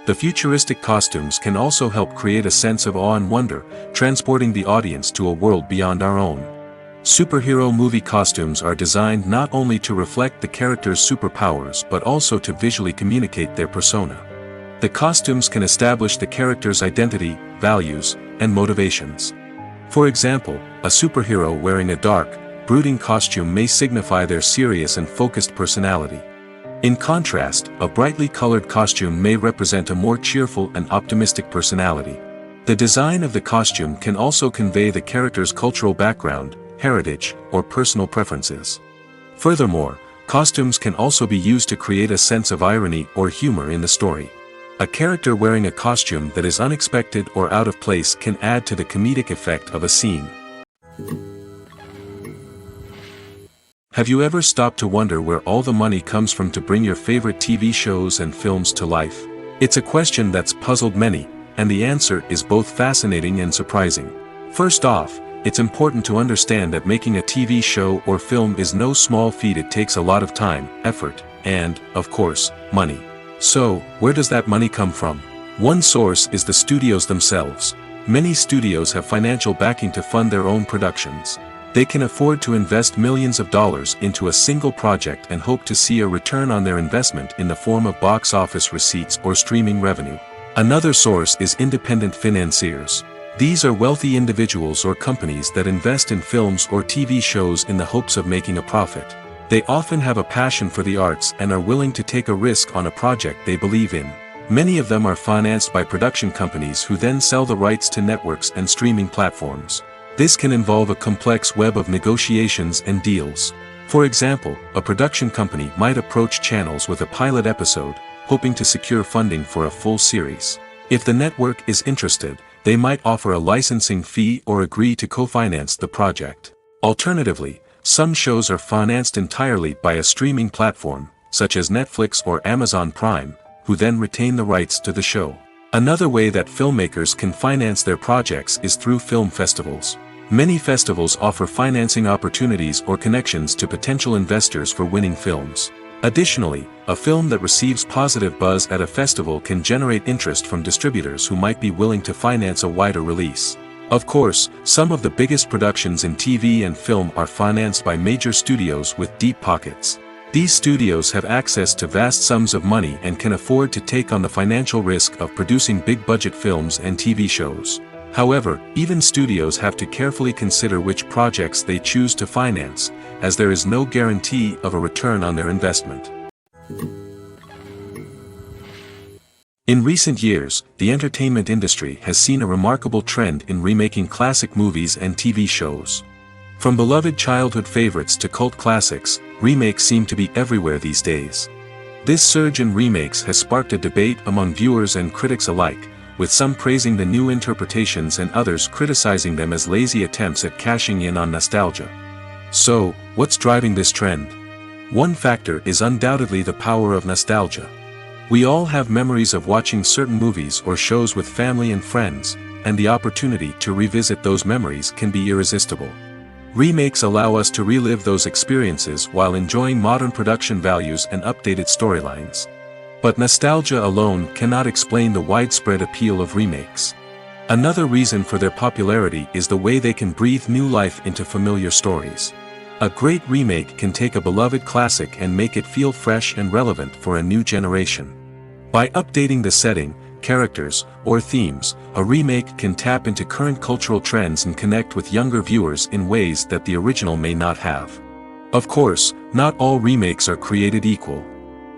The futuristic costumes can also help create a sense of awe and wonder, transporting the audience to a world beyond our own. Superhero movie costumes are designed not only to reflect the character's superpowers but also to visually communicate their persona. The costumes can establish the character's identity, values, and motivations. For example, a superhero wearing a dark, brooding costume may signify their serious and focused personality. In contrast, a brightly colored costume may represent a more cheerful and optimistic personality. The design of the costume can also convey the character's cultural background, heritage, or personal preferences. Furthermore, costumes can also be used to create a sense of irony or humor in the story. A character wearing a costume that is unexpected or out of place can add to the comedic effect of a scene. Have you ever stopped to wonder where all the money comes from to bring your favorite TV shows and films to life? It's a question that's puzzled many, and the answer is both fascinating and surprising. First off, it's important to understand that making a TV show or film is no small feat. It takes a lot of time, effort, and, of course, money. So, where does that money come from? One source is the studios themselves. Many studios have financial backing to fund their own productions. They can afford to invest millions of dollars into a single project and hope to see a return on their investment in the form of box office receipts or streaming revenue. Another source is independent financiers. These are wealthy individuals or companies that invest in films or TV shows in the hopes of making a profit. They often have a passion for the arts and are willing to take a risk on a project they believe in. Many of them are financed by production companies who then sell the rights to networks and streaming platforms. This can involve a complex web of negotiations and deals. For example, a production company might approach channels with a pilot episode, hoping to secure funding for a full series. If the network is interested, they might offer a licensing fee or agree to co-finance the project. Alternatively, some shows are financed entirely by a streaming platform, such as Netflix or Amazon Prime, who then retain the rights to the show. Another way that filmmakers can finance their projects is through film festivals. Many festivals offer financing opportunities or connections to potential investors for winning films. Additionally, a film that receives positive buzz at a festival can generate interest from distributors who might be willing to finance a wider release. Of course, some of the biggest productions in TV and film are financed by major studios with deep pockets. These studios have access to vast sums of money and can afford to take on the financial risk of producing big-budget films and TV shows. However, even studios have to carefully consider which projects they choose to finance, as there is no guarantee of a return on their investment. In recent years, the entertainment industry has seen a remarkable trend in remaking classic movies and TV shows. From beloved childhood favorites to cult classics, remakes seem to be everywhere these days. This surge in remakes has sparked a debate among viewers and critics alike, with some praising the new interpretations and others criticizing them as lazy attempts at cashing in on nostalgia. So, what's driving this trend? One factor is undoubtedly the power of nostalgia. We all have memories of watching certain movies or shows with family and friends, and the opportunity to revisit those memories can be irresistible. Remakes allow us to relive those experiences while enjoying modern production values and updated storylines. But nostalgia alone cannot explain the widespread appeal of remakes. Another reason for their popularity is the way they can breathe new life into familiar stories. A great remake can take a beloved classic and make it feel fresh and relevant for a new generation. By updating the setting, characters, or themes, a remake can tap into current cultural trends and connect with younger viewers in ways that the original may not have. Of course, not all remakes are created equal.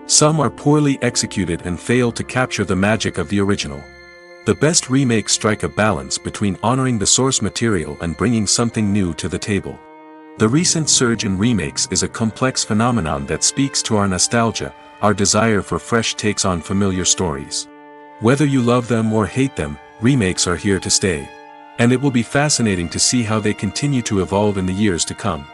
Some are poorly executed and fail to capture the magic of the original. The best remakes strike a balance between honoring the source material and bringing something new to the table. The recent surge in remakes is a complex phenomenon that speaks to our nostalgia, our desire for fresh takes on familiar stories. Whether you love them or hate them, remakes are here to stay. And it will be fascinating to see how they continue to evolve in the years to come.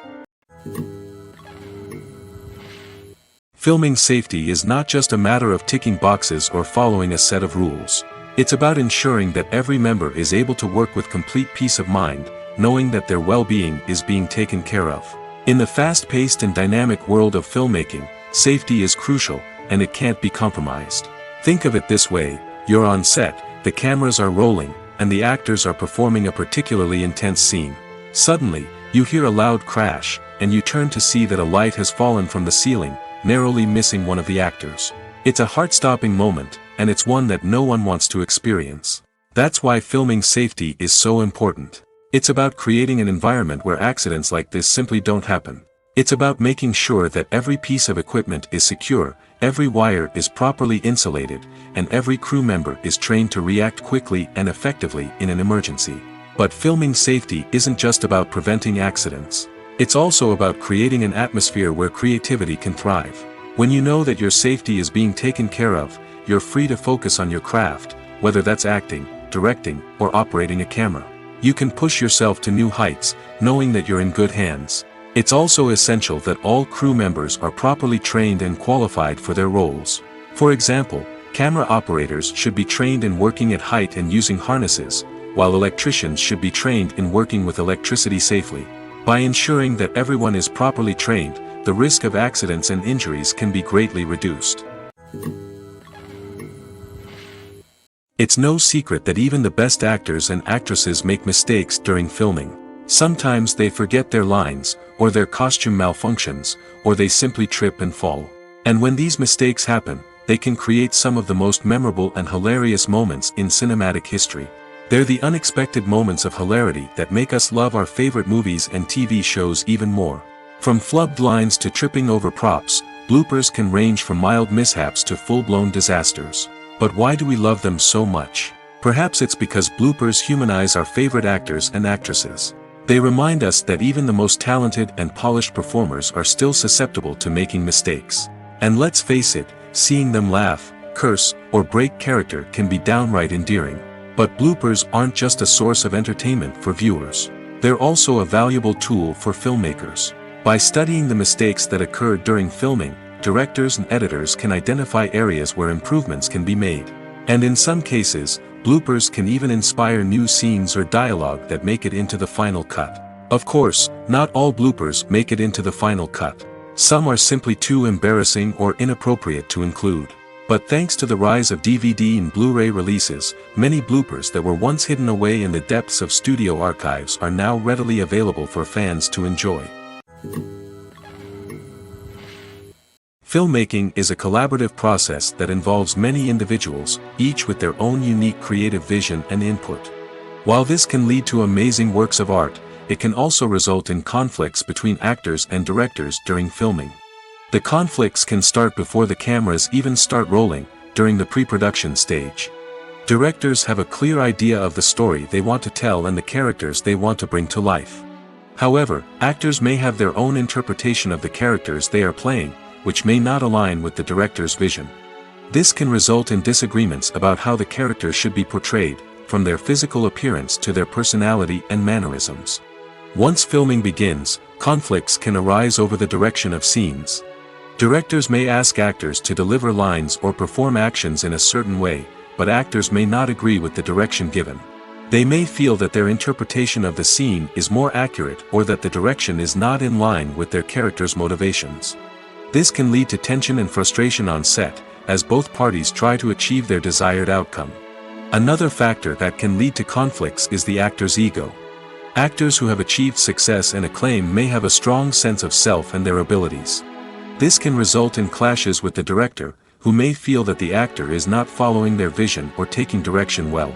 Filming safety is not just a matter of ticking boxes or following a set of rules. It's about ensuring that every member is able to work with complete peace of mind, knowing that their well-being is being taken care of. In the fast-paced and dynamic world of filmmaking, safety is crucial, and it can't be compromised. Think of it this way: you're on set, the cameras are rolling, and the actors are performing a particularly intense scene. Suddenly, you hear a loud crash, and you turn to see that a light has fallen from the ceiling, narrowly missing one of the actors. It's a heart-stopping moment, and it's one that no one wants to experience. That's why filming safety is so important. It's about creating an environment where accidents like this simply don't happen. It's about making sure that every piece of equipment is secure, every wire is properly insulated, and every crew member is trained to react quickly and effectively in an emergency. But filming safety isn't just about preventing accidents. It's also about creating an atmosphere where creativity can thrive. When you know that your safety is being taken care of, you're free to focus on your craft, whether that's acting, directing, or operating a camera. You can push yourself to new heights, knowing that you're in good hands. It's also essential that all crew members are properly trained and qualified for their roles. For example, camera operators should be trained in working at height and using harnesses, while electricians should be trained in working with electricity safely. By ensuring that everyone is properly trained, the risk of accidents and injuries can be greatly reduced. It's no secret that even the best actors and actresses make mistakes during filming. Sometimes they forget their lines, or their costume malfunctions, or they simply trip and fall. And when these mistakes happen, they can create some of the most memorable and hilarious moments in cinematic history. They're the unexpected moments of hilarity that make us love our favorite movies and TV shows even more. From flubbed lines to tripping over props, bloopers can range from mild mishaps to full-blown disasters. But why do we love them so much? Perhaps it's because bloopers humanize our favorite actors and actresses. They remind us that even the most talented and polished performers are still susceptible to making mistakes. And let's face it, seeing them laugh, curse, or break character can be downright endearing. But bloopers aren't just a source of entertainment for viewers. They're also a valuable tool for filmmakers. By studying the mistakes that occur during filming, directors and editors can identify areas where improvements can be made. And in some cases, bloopers can even inspire new scenes or dialogue that make it into the final cut. Of course, not all bloopers make it into the final cut. Some are simply too embarrassing or inappropriate to include. But thanks to the rise of DVD and Blu-ray releases, many bloopers that were once hidden away in the depths of studio archives are now readily available for fans to enjoy. Filmmaking is a collaborative process that involves many individuals, each with their own unique creative vision and input. While this can lead to amazing works of art, it can also result in conflicts between actors and directors during filming. The conflicts can start before the cameras even start rolling, during the pre-production stage. Directors have a clear idea of the story they want to tell and the characters they want to bring to life. However, actors may have their own interpretation of the characters they are playing, which may not align with the director's vision. This can result in disagreements about how the characters should be portrayed, from their physical appearance to their personality and mannerisms. Once filming begins, conflicts can arise over the direction of scenes. Directors may ask actors to deliver lines or perform actions in a certain way, but actors may not agree with the direction given. They may feel that their interpretation of the scene is more accurate or that the direction is not in line with their character's motivations. This can lead to tension and frustration on set, as both parties try to achieve their desired outcome. Another factor that can lead to conflicts is the actor's ego. Actors who have achieved success and acclaim may have a strong sense of self and their abilities. This can result in clashes with the director, who may feel that the actor is not following their vision or taking direction well.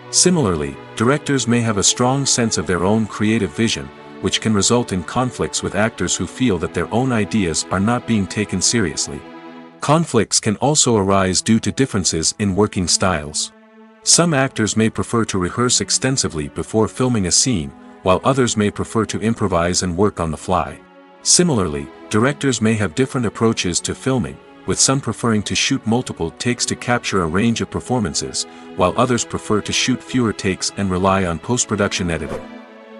Similarly, directors may have a strong sense of their own creative vision, which can result in conflicts with actors who feel that their own ideas are not being taken seriously. Conflicts can also arise due to differences in working styles. Some actors may prefer to rehearse extensively before filming a scene, while others may prefer to improvise and work on the fly. Similarly, directors may have different approaches to filming, with some preferring to shoot multiple takes to capture a range of performances, while others prefer to shoot fewer takes and rely on post-production editing.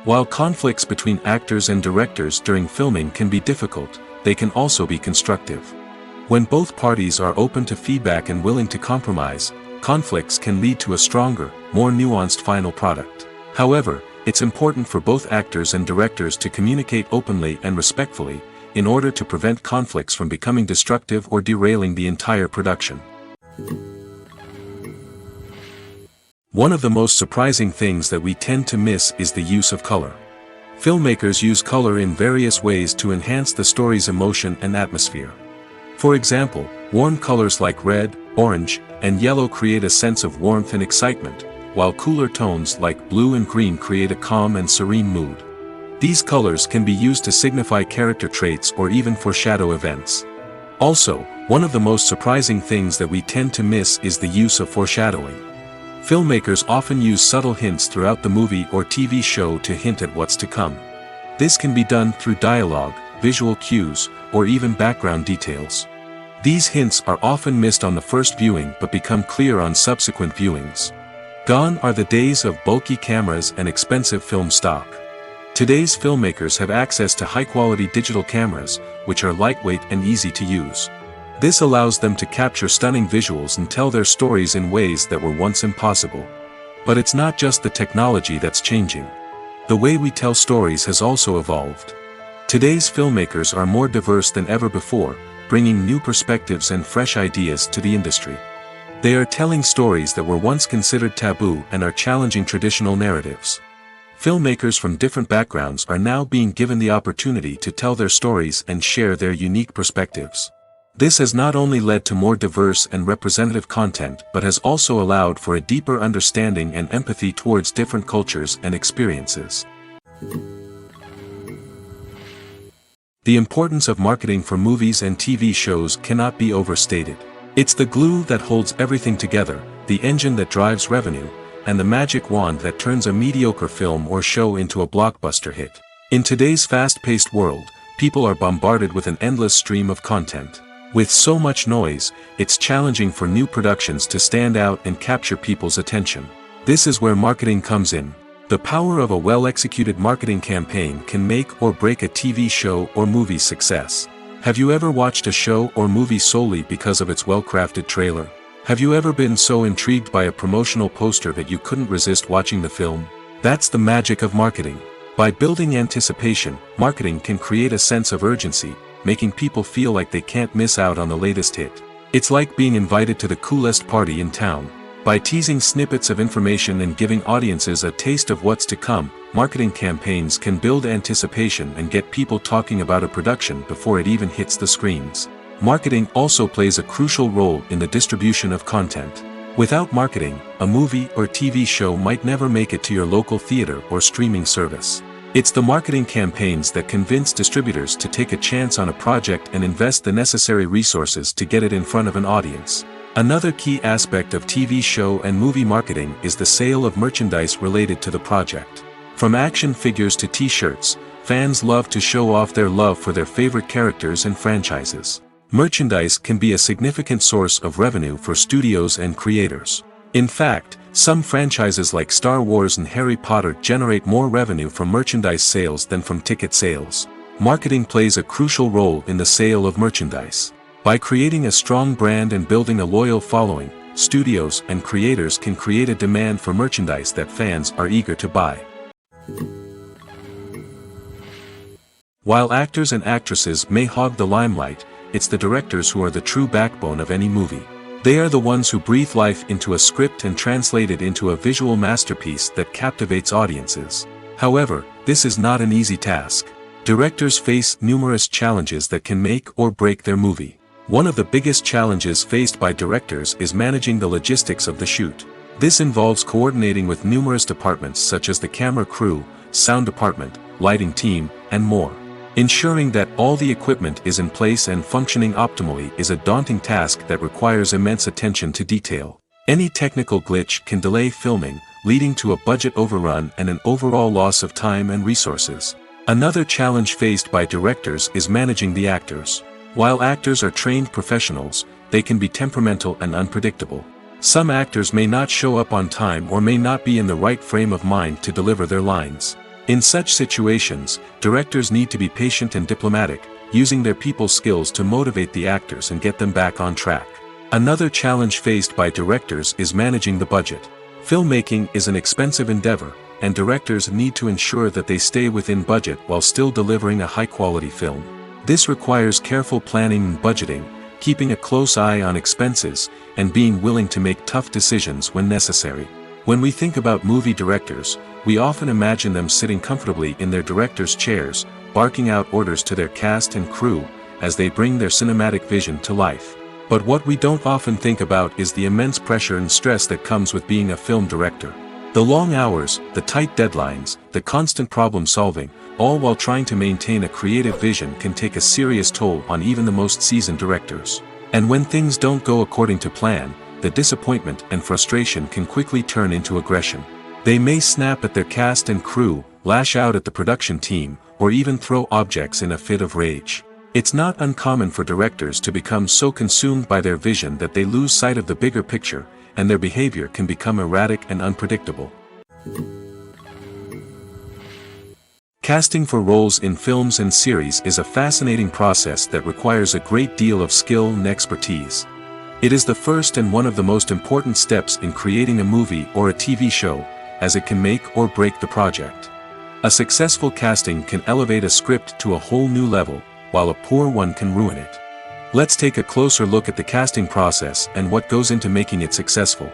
While conflicts between actors and directors during filming can be difficult, they can also be constructive. When both parties are open to feedback and willing to compromise, conflicts can lead to a stronger, more nuanced final product. However, it's important for both actors and directors to communicate openly and respectfully, in order to prevent conflicts from becoming destructive or derailing the entire production. One of the most surprising things that we tend to miss is the use of color. Filmmakers use color in various ways to enhance the story's emotion and atmosphere. For example, warm colors like red, orange, and yellow create a sense of warmth and excitement, while cooler tones like blue and green create a calm and serene mood. These colors can be used to signify character traits or even foreshadow events. Also, one of the most surprising things that we tend to miss is the use of foreshadowing. Filmmakers often use subtle hints throughout the movie or TV show to hint at what's to come. This can be done through dialogue, visual cues, or even background details. These hints are often missed on the first viewing but become clear on subsequent viewings. Gone are the days of bulky cameras and expensive film stock. Today's filmmakers have access to high-quality digital cameras, which are lightweight and easy to use. This allows them to capture stunning visuals and tell their stories in ways that were once impossible. But it's not just the technology that's changing. The way we tell stories has also evolved. Today's filmmakers are more diverse than ever before, bringing new perspectives and fresh ideas to the industry. They are telling stories that were once considered taboo and are challenging traditional narratives. Filmmakers from different backgrounds are now being given the opportunity to tell their stories and share their unique perspectives. This has not only led to more diverse and representative content but has also allowed for a deeper understanding and empathy towards different cultures and experiences. The importance of marketing for movies and TV shows cannot be overstated. It's the glue that holds everything together, the engine that drives revenue, and the magic wand that turns a mediocre film or show into a blockbuster hit. In today's fast-paced world, people are bombarded with an endless stream of content. With so much noise, it's challenging for new productions to stand out and capture people's attention. This is where marketing comes in. The power of a well-executed marketing campaign can make or break a TV show or movie's success. Have you ever watched a show or movie solely because of its well-crafted trailer? Have you ever been so intrigued by a promotional poster that you couldn't resist watching the film? That's the magic of marketing. By building anticipation, marketing can create a sense of urgency, making people feel like they can't miss out on the latest hit. It's like being invited to the coolest party in town. By teasing snippets of information and giving audiences a taste of what's to come, marketing campaigns can build anticipation and get people talking about a production before it even hits the screens. Marketing also plays a crucial role in the distribution of content. Without marketing, a movie or TV show might never make it to your local theater or streaming service. It's the marketing campaigns that convince distributors to take a chance on a project and invest the necessary resources to get it in front of an audience. Another key aspect of TV show and movie marketing is the sale of merchandise related to the project. From action figures to t-shirts, fans love to show off their love for their favorite characters and franchises. Merchandise can be a significant source of revenue for studios and creators. In fact, some franchises like Star Wars and Harry Potter generate more revenue from merchandise sales than from ticket sales. Marketing plays a crucial role in the sale of merchandise. By creating a strong brand and building a loyal following, studios and creators can create a demand for merchandise that fans are eager to buy. While actors and actresses may hog the limelight, it's the directors who are the true backbone of any movie. They are the ones who breathe life into a script and translate it into a visual masterpiece that captivates audiences. However, this is not an easy task. Directors face numerous challenges that can make or break their movie. One of the biggest challenges faced by directors is managing the logistics of the shoot. This involves coordinating with numerous departments such as the camera crew, sound department, lighting team, and more. Ensuring that all the equipment is in place and functioning optimally is a daunting task that requires immense attention to detail. Any technical glitch can delay filming, leading to a budget overrun and an overall loss of time and resources. Another challenge faced by directors is managing the actors. While actors are trained professionals, they can be temperamental and unpredictable. Some actors may not show up on time or may not be in the right frame of mind to deliver their lines. In such situations, directors need to be patient and diplomatic, using their people skills to motivate the actors and get them back on track. Another challenge faced by directors is managing the budget. Filmmaking is an expensive endeavor, and directors need to ensure that they stay within budget while still delivering a high-quality film. This requires careful planning and budgeting, keeping a close eye on expenses, and being willing to make tough decisions when necessary. When we think about movie directors, we often imagine them sitting comfortably in their director's chairs, barking out orders to their cast and crew, as they bring their cinematic vision to life. But what we don't often think about is the immense pressure and stress that comes with being a film director. The long hours, the tight deadlines, the constant problem-solving, all while trying to maintain a creative vision can take a serious toll on even the most seasoned directors. And when things don't go according to plan, the disappointment and frustration can quickly turn into aggression. They may snap at their cast and crew, lash out at the production team, or even throw objects in a fit of rage. It's not uncommon for directors to become so consumed by their vision that they lose sight of the bigger picture, and their behavior can become erratic and unpredictable. Casting for roles in films and series is a fascinating process that requires a great deal of skill and expertise. It is the first and one of the most important steps in creating a movie or a TV show, as it can make or break the project. A successful casting can elevate a script to a whole new level, while a poor one can ruin it. Let's take a closer look at the casting process and what goes into making it successful.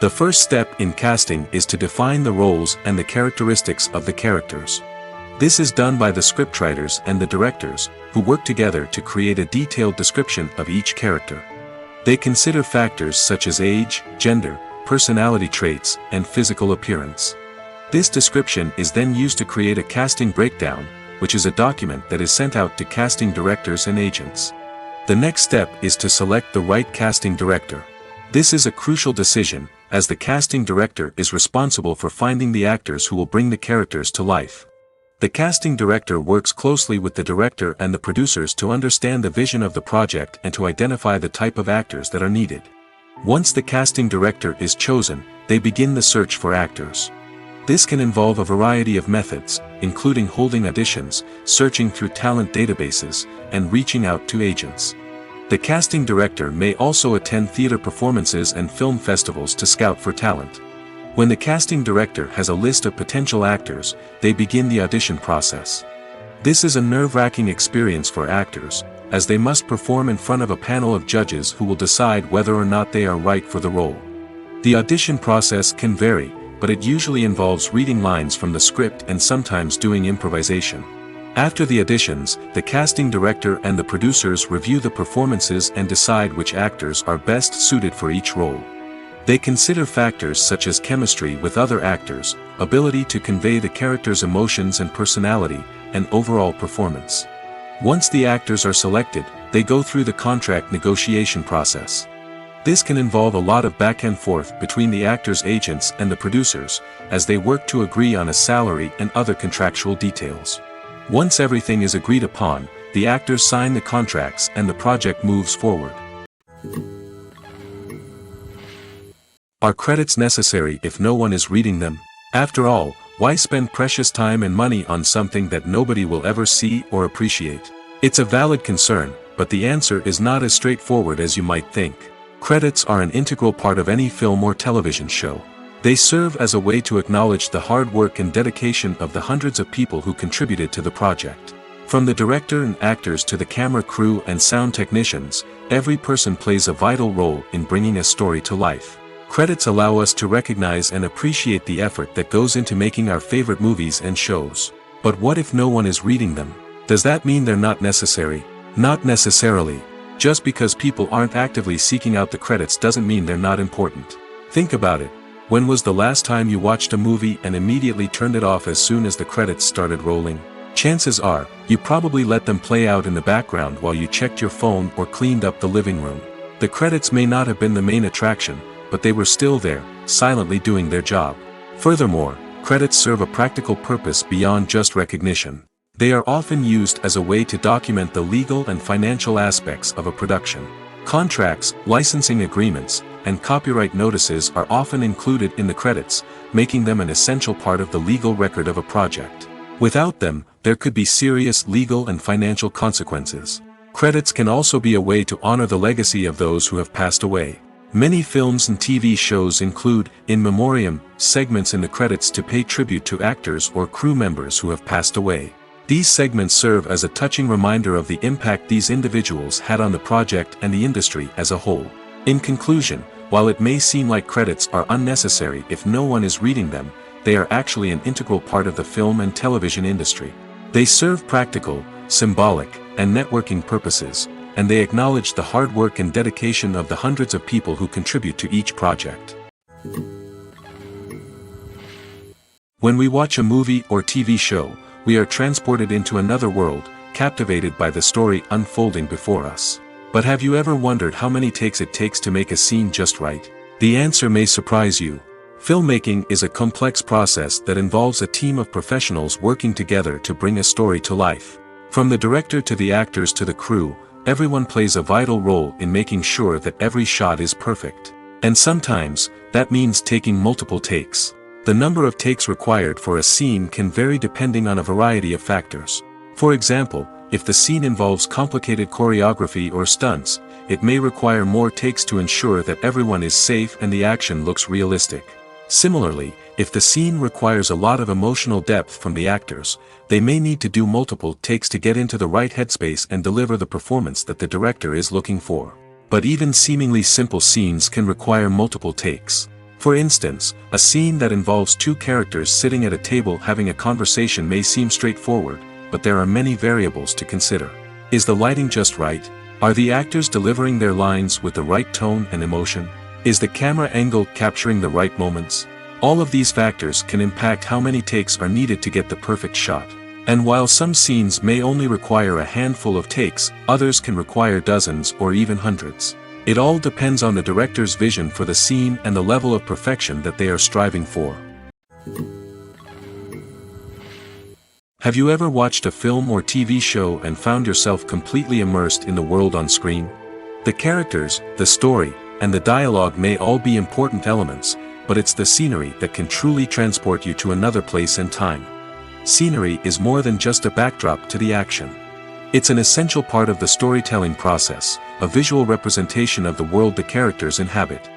The first step in casting is to define the roles and the characteristics of the characters. This is done by the scriptwriters and the directors, who work together to create a detailed description of each character. They consider factors such as age, gender, personality traits, and physical appearance. This description is then used to create a casting breakdown, which is a document that is sent out to casting directors and agents. The next step is to select the right casting director. This is a crucial decision, as the casting director is responsible for finding the actors who will bring the characters to life. The casting director works closely with the director and the producers to understand the vision of the project and to identify the type of actors that are needed. Once the casting director is chosen, they begin the search for actors. This can involve a variety of methods, including holding auditions, searching through talent databases, and reaching out to agents. The casting director may also attend theater performances and film festivals to scout for talent. When the casting director has a list of potential actors, they begin the audition process. This is a nerve-wracking experience for actors, as they must perform in front of a panel of judges who will decide whether or not they are right for the role. The audition process can vary, but it usually involves reading lines from the script and sometimes doing improvisation. After the auditions, the casting director and the producers review the performances and decide which actors are best suited for each role. They consider factors such as chemistry with other actors, ability to convey the character's emotions and personality, and overall performance. Once the actors are selected, they go through the contract negotiation process. This can involve a lot of back and forth between the actors' agents and the producers, as they work to agree on a salary and other contractual details. Once everything is agreed upon, the actors sign the contracts and the project moves forward. Are credits necessary if no one is reading them? After all, why spend precious time and money on something that nobody will ever see or appreciate? It's a valid concern, but the answer is not as straightforward as you might think. Credits are an integral part of any film or television show. They serve as a way to acknowledge the hard work and dedication of the hundreds of people who contributed to the project. From the director and actors to the camera crew and sound technicians, every person plays a vital role in bringing a story to life. Credits allow us to recognize and appreciate the effort that goes into making our favorite movies and shows. But what if no one is reading them? Does that mean they're not necessary? Not necessarily. Just because people aren't actively seeking out the credits doesn't mean they're not important. Think about it. When was the last time you watched a movie and immediately turned it off as soon as the credits started rolling? Chances are, you probably let them play out in the background while you checked your phone or cleaned up the living room. The credits may not have been the main attraction, but they were still there, silently doing their job. Furthermore, credits serve a practical purpose beyond just recognition. They are often used as a way to document the legal and financial aspects of a production. Contracts, licensing agreements, and copyright notices are often included in the credits, making them an essential part of the legal record of a project. Without them, there could be serious legal and financial consequences. Credits can also be a way to honor the legacy of those who have passed away. Many films and TV shows include, in memoriam, segments in the credits to pay tribute to actors or crew members who have passed away. These segments serve as a touching reminder of the impact these individuals had on the project and the industry as a whole. In conclusion, while it may seem like credits are unnecessary if no one is reading them, they are actually an integral part of the film and television industry. They serve practical, symbolic, and networking purposes, and they acknowledge the hard work and dedication of the hundreds of people who contribute to each project. When we watch a movie or TV show, we are transported into another world, captivated by the story unfolding before us. But have you ever wondered how many takes it takes to make a scene just right? The answer may surprise you. Filmmaking is a complex process that involves a team of professionals working together to bring a story to life. From the director to the actors to the crew, everyone plays a vital role in making sure that every shot is perfect. And sometimes, that means taking multiple takes. The number of takes required for a scene can vary depending on a variety of factors. For example, if the scene involves complicated choreography or stunts, it may require more takes to ensure that everyone is safe and the action looks realistic. Similarly, if the scene requires a lot of emotional depth from the actors, they may need to do multiple takes to get into the right headspace and deliver the performance that the director is looking for. But even seemingly simple scenes can require multiple takes. For instance, a scene that involves two characters sitting at a table having a conversation may seem straightforward, but there are many variables to consider. Is the lighting just right? Are the actors delivering their lines with the right tone and emotion? Is the camera angle capturing the right moments? All of these factors can impact how many takes are needed to get the perfect shot. And while some scenes may only require a handful of takes, others can require dozens or even hundreds. It all depends on the director's vision for the scene and the level of perfection that they are striving for. Have you ever watched a film or TV show and found yourself completely immersed in the world on screen? The characters, the story, and the dialogue may all be important elements, but it's the scenery that can truly transport you to another place and time. Scenery is more than just a backdrop to the action. It's an essential part of the storytelling process, a visual representation of the world the characters inhabit.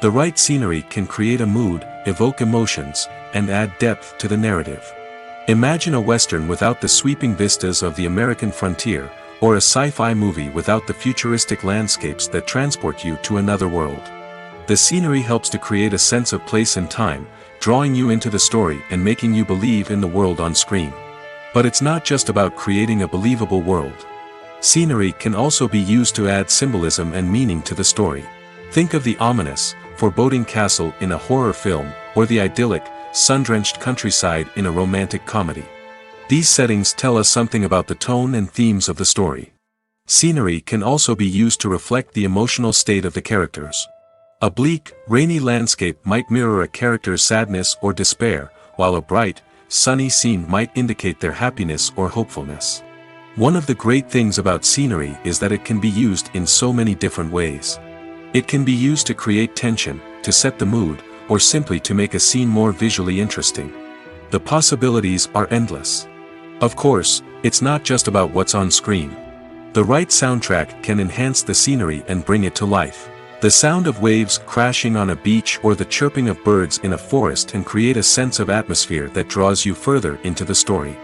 The right scenery can create a mood, evoke emotions, and add depth to the narrative. Imagine a Western without the sweeping vistas of the American frontier, or a sci-fi movie without the futuristic landscapes that transport you to another world. The scenery helps to create a sense of place and time, drawing you into the story and making you believe in the world on screen. But it's not just about creating a believable world. Scenery can also be used to add symbolism and meaning to the story. Think of the ominous, foreboding castle in a horror film, or the idyllic, sun-drenched countryside in a romantic comedy. These settings tell us something about the tone and themes of the story. Scenery can also be used to reflect the emotional state of the characters. A bleak, rainy landscape might mirror a character's sadness or despair, while a bright, sunny scene might indicate their happiness or hopefulness. One of the great things about scenery is that it can be used in so many different ways. It can be used to create tension, to set the mood, or simply to make a scene more visually interesting. The possibilities are endless. Of course, it's not just about what's on screen. The right soundtrack can enhance the scenery and bring it to life. The sound of waves crashing on a beach or the chirping of birds in a forest can create a sense of atmosphere that draws you further into the story.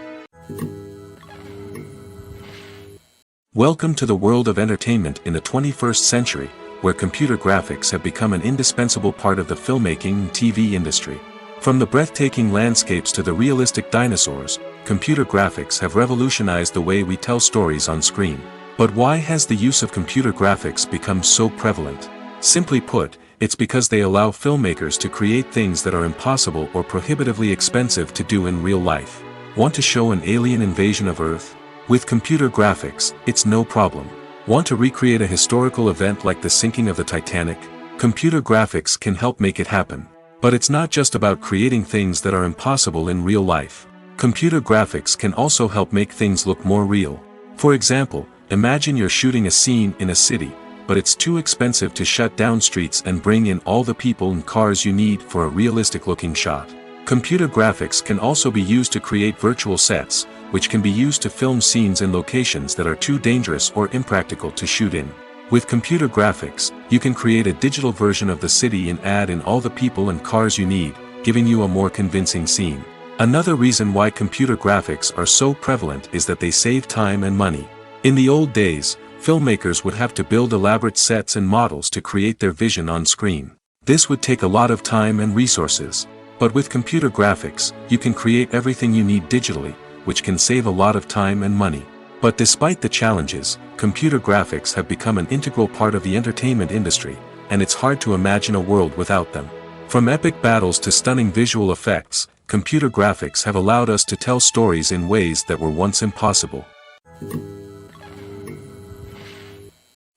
Welcome to the world of entertainment in the 21st century, where computer graphics have become an indispensable part of the filmmaking and TV industry. From the breathtaking landscapes to the realistic dinosaurs, computer graphics have revolutionized the way we tell stories on screen. But why has the use of computer graphics become so prevalent? Simply put, it's because they allow filmmakers to create things that are impossible or prohibitively expensive to do in real life. Want to show an alien invasion of Earth? With computer graphics, it's no problem. Want to recreate a historical event like the sinking of the Titanic? Computer graphics can help make it happen. But it's not just about creating things that are impossible in real life. Computer graphics can also help make things look more real. For example, imagine you're shooting a scene in a city, but it's too expensive to shut down streets and bring in all the people and cars you need for a realistic-looking shot. Computer graphics can also be used to create virtual sets, which can be used to film scenes in locations that are too dangerous or impractical to shoot in. With computer graphics, you can create a digital version of the city and add in all the people and cars you need, giving you a more convincing scene. Another reason why computer graphics are so prevalent is that they save time and money. In the old days, filmmakers would have to build elaborate sets and models to create their vision on screen. This would take a lot of time and resources. But with computer graphics, you can create everything you need digitally, which can save a lot of time and money. But despite the challenges, computer graphics have become an integral part of the entertainment industry, and it's hard to imagine a world without them. From epic battles to stunning visual effects, computer graphics have allowed us to tell stories in ways that were once impossible.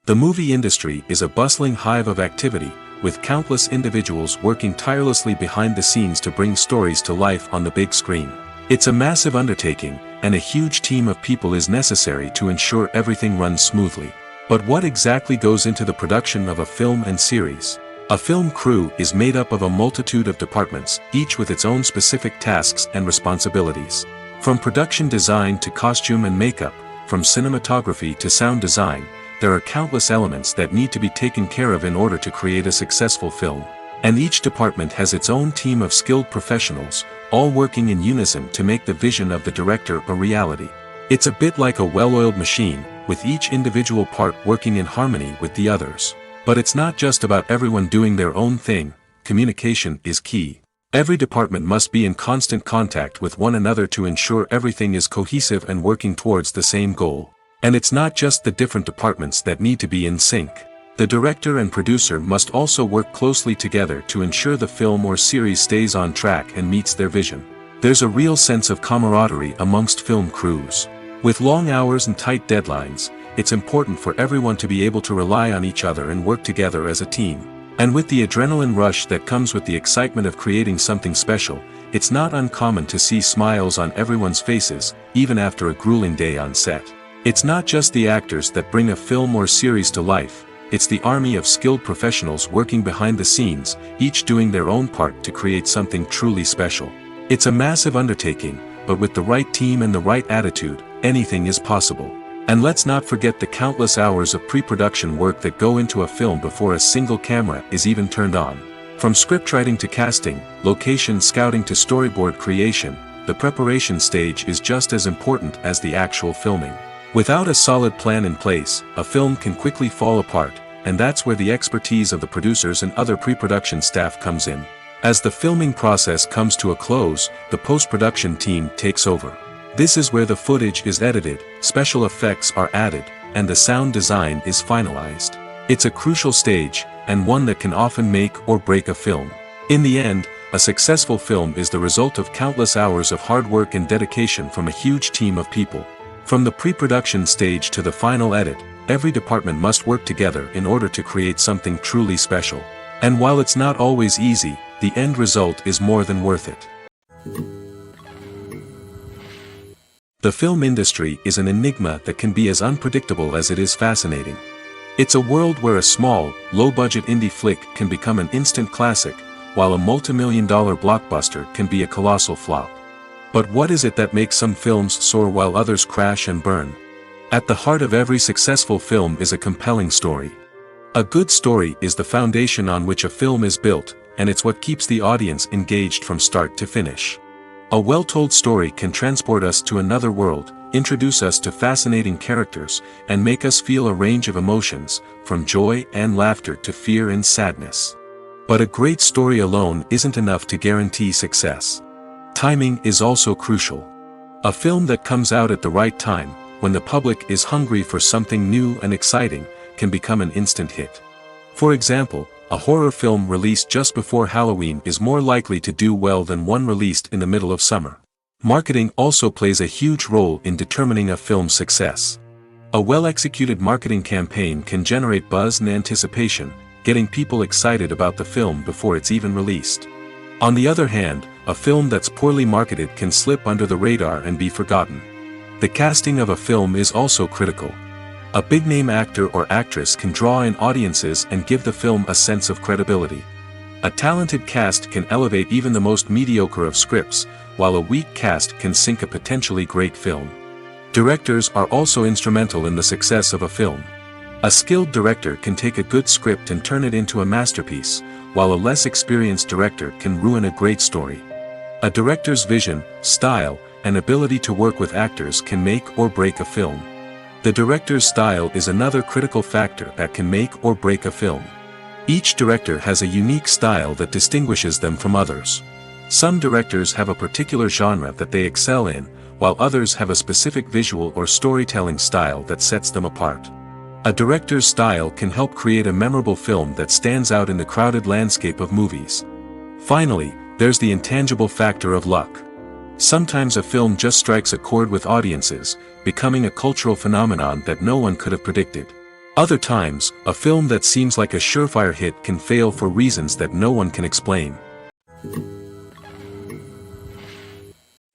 The movie industry is a bustling hive of activity, with countless individuals working tirelessly behind the scenes to bring stories to life on the big screen. It's a massive undertaking, and a huge team of people is necessary to ensure everything runs smoothly. But what exactly goes into the production of a film and series? A film crew is made up of a multitude of departments, each with its own specific tasks and responsibilities. From production design to costume and makeup, from cinematography to sound design, there are countless elements that need to be taken care of in order to create a successful film. And each department has its own team of skilled professionals, all working in unison to make the vision of the director a reality. It's a bit like a well-oiled machine, with each individual part working in harmony with the others. But it's not just about everyone doing their own thing. Communication is key. Every department must be in constant contact with one another to ensure everything is cohesive and working towards the same goal. And it's not just the different departments that need to be in sync. The director and producer must also work closely together to ensure the film or series stays on track and meets their vision. There's a real sense of camaraderie amongst film crews. With long hours and tight deadlines, it's important for everyone to be able to rely on each other and work together as a team. And with the adrenaline rush that comes with the excitement of creating something special, it's not uncommon to see smiles on everyone's faces, even after a grueling day on set. It's not just the actors that bring a film or series to life, it's the army of skilled professionals working behind the scenes, each doing their own part to create something truly special. It's a massive undertaking, but with the right team and the right attitude, anything is possible. And let's not forget the countless hours of pre-production work that go into a film before a single camera is even turned on. From scriptwriting to casting, location scouting to storyboard creation, the preparation stage is just as important as the actual filming. Without a solid plan in place, a film can quickly fall apart, and that's where the expertise of the producers and other pre-production staff comes in. As the filming process comes to a close, the post-production team takes over. This is where the footage is edited, special effects are added, and the sound design is finalized. It's a crucial stage, and one that can often make or break a film. In the end, a successful film is the result of countless hours of hard work and dedication from a huge team of people. From the pre-production stage to the final edit, every department must work together in order to create something truly special. And while it's not always easy, the end result is more than worth it. The film industry is an enigma that can be as unpredictable as it is fascinating. It's a world where a small, low-budget indie flick can become an instant classic, while a multi-million-dollar blockbuster can be a colossal flop. But what is it that makes some films soar while others crash and burn? At the heart of every successful film is a compelling story. A good story is the foundation on which a film is built, and it's what keeps the audience engaged from start to finish. A well-told story can transport us to another world, introduce us to fascinating characters, and make us feel a range of emotions, from joy and laughter to fear and sadness. But a great story alone isn't enough to guarantee success. Timing is also crucial. A film that comes out at the right time, when the public is hungry for something new and exciting, can become an instant hit. For example, a horror film released just before Halloween is more likely to do well than one released in the middle of summer. Marketing also plays a huge role in determining a film's success. A well-executed marketing campaign can generate buzz and anticipation, getting people excited about the film before it's even released. On the other hand, a film that's poorly marketed can slip under the radar and be forgotten. The casting of a film is also critical. A big-name actor or actress can draw in audiences and give the film a sense of credibility. A talented cast can elevate even the most mediocre of scripts, while a weak cast can sink a potentially great film. Directors are also instrumental in the success of a film. A skilled director can take a good script and turn it into a masterpiece, while a less experienced director can ruin a great story. A director's vision, style, and ability to work with actors can make or break a film. The director's style is another critical factor that can make or break a film. Each director has a unique style that distinguishes them from others. Some directors have a particular genre that they excel in, while others have a specific visual or storytelling style that sets them apart. A director's style can help create a memorable film that stands out in the crowded landscape of movies. Finally, there's the intangible factor of luck. Sometimes a film just strikes a chord with audiences, becoming a cultural phenomenon that no one could have predicted. Other times, a film that seems like a surefire hit can fail for reasons that no one can explain.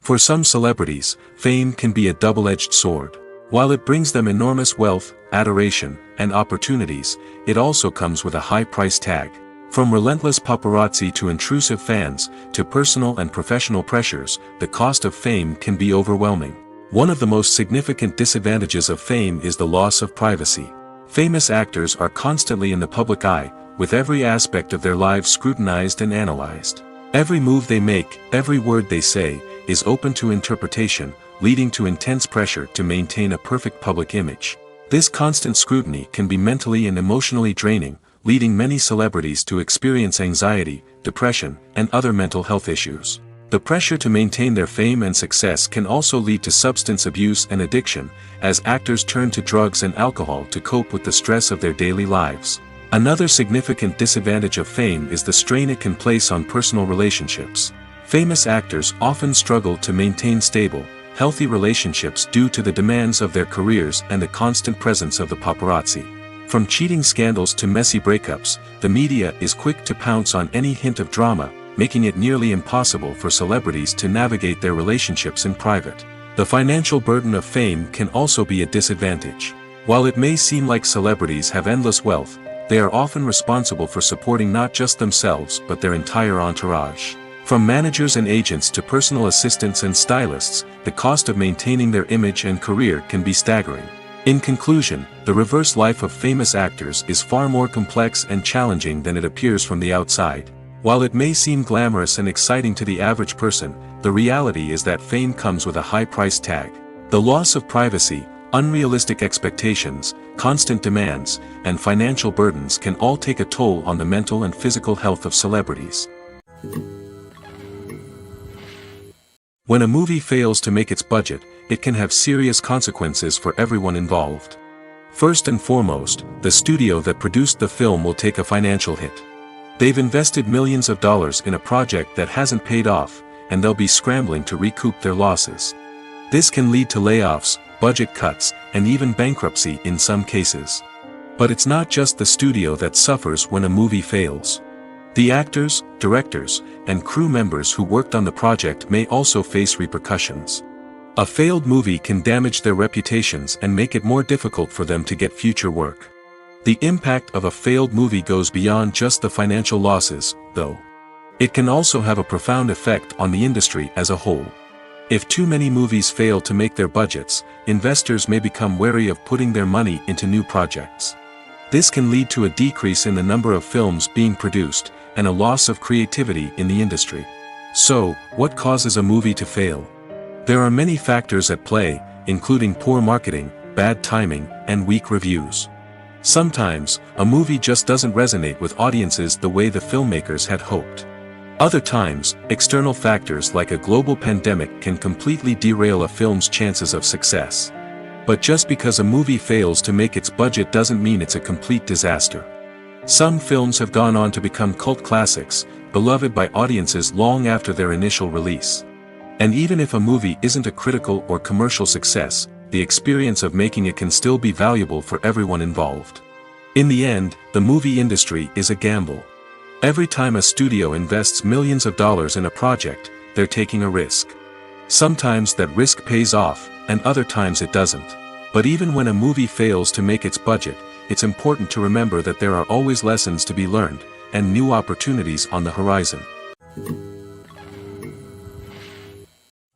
For some celebrities, fame can be a double-edged sword. While it brings them enormous wealth, adoration, and opportunities, it also comes with a high price tag. From relentless paparazzi to intrusive fans, to personal and professional pressures, the cost of fame can be overwhelming. One of the most significant disadvantages of fame is the loss of privacy. Famous actors are constantly in the public eye, with every aspect of their lives scrutinized and analyzed. Every move they make, every word they say, is open to interpretation, leading to intense pressure to maintain a perfect public image. This constant scrutiny can be mentally and emotionally draining, leading many celebrities to experience anxiety, depression, and other mental health issues. The pressure to maintain their fame and success can also lead to substance abuse and addiction, as actors turn to drugs and alcohol to cope with the stress of their daily lives. Another significant disadvantage of fame is the strain it can place on personal relationships. Famous actors often struggle to maintain stable, healthy relationships due to the demands of their careers and the constant presence of the paparazzi. From cheating scandals to messy breakups, the media is quick to pounce on any hint of drama, making it nearly impossible for celebrities to navigate their relationships in private. The financial burden of fame can also be a disadvantage. While it may seem like celebrities have endless wealth, they are often responsible for supporting not just themselves but their entire entourage. From managers and agents to personal assistants and stylists, the cost of maintaining their image and career can be staggering. In conclusion, the reverse life of famous actors is far more complex and challenging than it appears from the outside. While it may seem glamorous and exciting to the average person, the reality is that fame comes with a high price tag. The loss of privacy, unrealistic expectations, constant demands, and financial burdens can all take a toll on the mental and physical health of celebrities. When a movie fails to make its budget, it can have serious consequences for everyone involved. First and foremost, the studio that produced the film will take a financial hit. They've invested millions of dollars in a project that hasn't paid off, and they'll be scrambling to recoup their losses. This can lead to layoffs, budget cuts, and even bankruptcy in some cases. But it's not just the studio that suffers when a movie fails. The actors, directors, and crew members who worked on the project may also face repercussions. A failed movie can damage their reputations and make it more difficult for them to get future work. The impact of a failed movie goes beyond just the financial losses, though. It can also have a profound effect on the industry as a whole. If too many movies fail to make their budgets, investors may become wary of putting their money into new projects. This can lead to a decrease in the number of films being produced, and a loss of creativity in the industry. So, what causes a movie to fail? There are many factors at play, including poor marketing, bad timing, and weak reviews. Sometimes, a movie just doesn't resonate with audiences the way the filmmakers had hoped. Other times, external factors like a global pandemic can completely derail a film's chances of success. But just because a movie fails to make its budget doesn't mean it's a complete disaster. Some films have gone on to become cult classics, beloved by audiences long after their initial release. And even if a movie isn't a critical or commercial success, the experience of making it can still be valuable for everyone involved. In the end, the movie industry is a gamble. Every time a studio invests millions of dollars in a project, they're taking a risk. Sometimes that risk pays off, and other times it doesn't. But even when a movie fails to make its budget, it's important to remember that there are always lessons to be learned, and new opportunities on the horizon.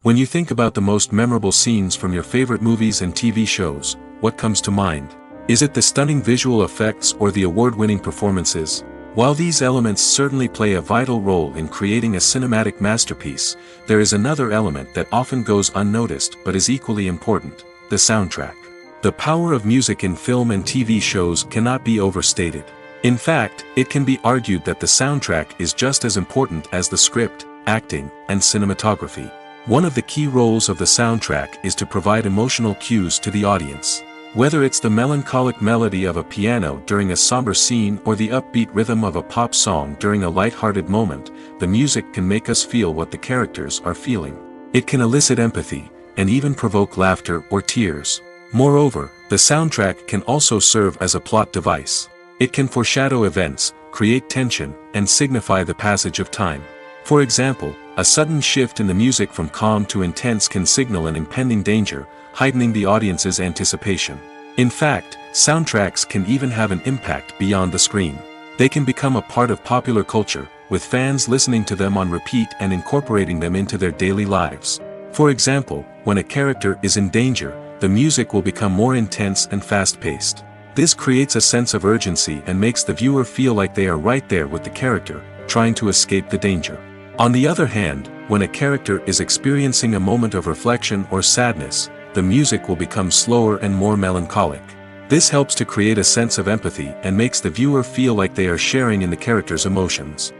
When you think about the most memorable scenes from your favorite movies and TV shows, what comes to mind? Is it the stunning visual effects or the award-winning performances? While these elements certainly play a vital role in creating a cinematic masterpiece, there is another element that often goes unnoticed but is equally important: the soundtrack. The power of music in film and TV shows cannot be overstated. In fact, it can be argued that the soundtrack is just as important as the script, acting, and cinematography. One of the key roles of the soundtrack is to provide emotional cues to the audience. Whether it's the melancholic melody of a piano during a somber scene or the upbeat rhythm of a pop song during a light-hearted moment, the music can make us feel what the characters are feeling. It can elicit empathy, and even provoke laughter or tears. Moreover, the soundtrack can also serve as a plot device. It can foreshadow events, create tension, and signify the passage of time. For example, a sudden shift in the music from calm to intense can signal an impending danger, heightening the audience's anticipation. In fact, soundtracks can even have an impact beyond the screen. They can become a part of popular culture, with fans listening to them on repeat and incorporating them into their daily lives. For example, when a character is in danger, the music will become more intense and fast-paced. This creates a sense of urgency and makes the viewer feel like they are right there with the character, trying to escape the danger. On the other hand, when a character is experiencing a moment of reflection or sadness, the music will become slower and more melancholic. This helps to create a sense of empathy and makes the viewer feel like they are sharing in the character's emotions.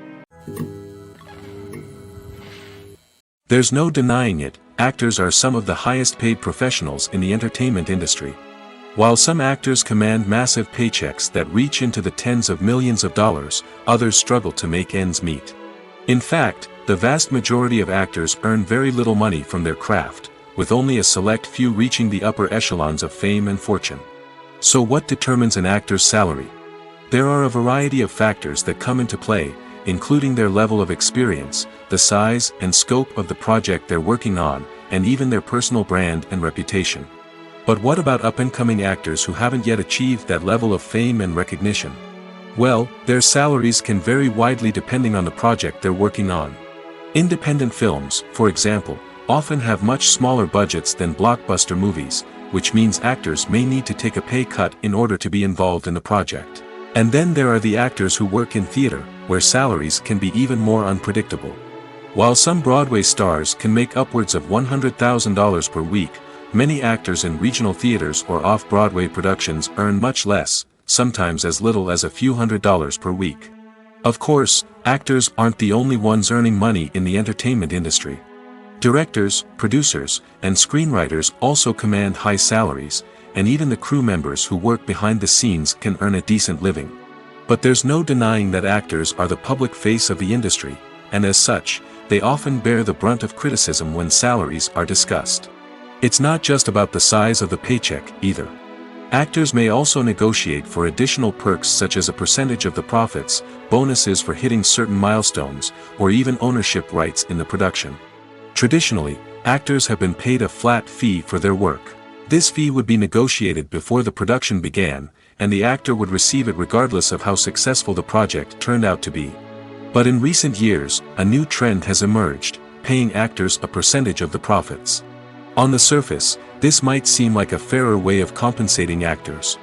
There's no denying it, actors are some of the highest paid professionals in the entertainment industry. While some actors command massive paychecks that reach into the tens of millions of dollars, others struggle to make ends meet. In fact, the vast majority of actors earn very little money from their craft, with only a select few reaching the upper echelons of fame and fortune. So what determines an actor's salary? There are a variety of factors that come into play, including their level of experience, the size and scope of the project they're working on, and even their personal brand and reputation. But what about up-and-coming actors who haven't yet achieved that level of fame and recognition? Well, their salaries can vary widely depending on the project they're working on. Independent films, for example, often have much smaller budgets than blockbuster movies, which means actors may need to take a pay cut in order to be involved in the project. And then there are the actors who work in theater, where salaries can be even more unpredictable. While some Broadway stars can make upwards of $100,000 per week, many actors in regional theaters or off-Broadway productions earn much less, sometimes as little as a few $100s per week. Of course, actors aren't the only ones earning money in the entertainment industry. Directors, producers, and screenwriters also command high salaries, and even the crew members who work behind the scenes can earn a decent living. But there's no denying that actors are the public face of the industry, and as such, they often bear the brunt of criticism when salaries are discussed. It's not just about the size of the paycheck, either. Actors may also negotiate for additional perks such as a percentage of the profits, bonuses for hitting certain milestones, or even ownership rights in the production. Traditionally, actors have been paid a flat fee for their work. This fee would be negotiated before the production began, and the actor would receive it regardless of how successful the project turned out to be. But in recent years, a new trend has emerged, paying actors a percentage of the profits. On the surface, this might seem like a fairer way of compensating actors.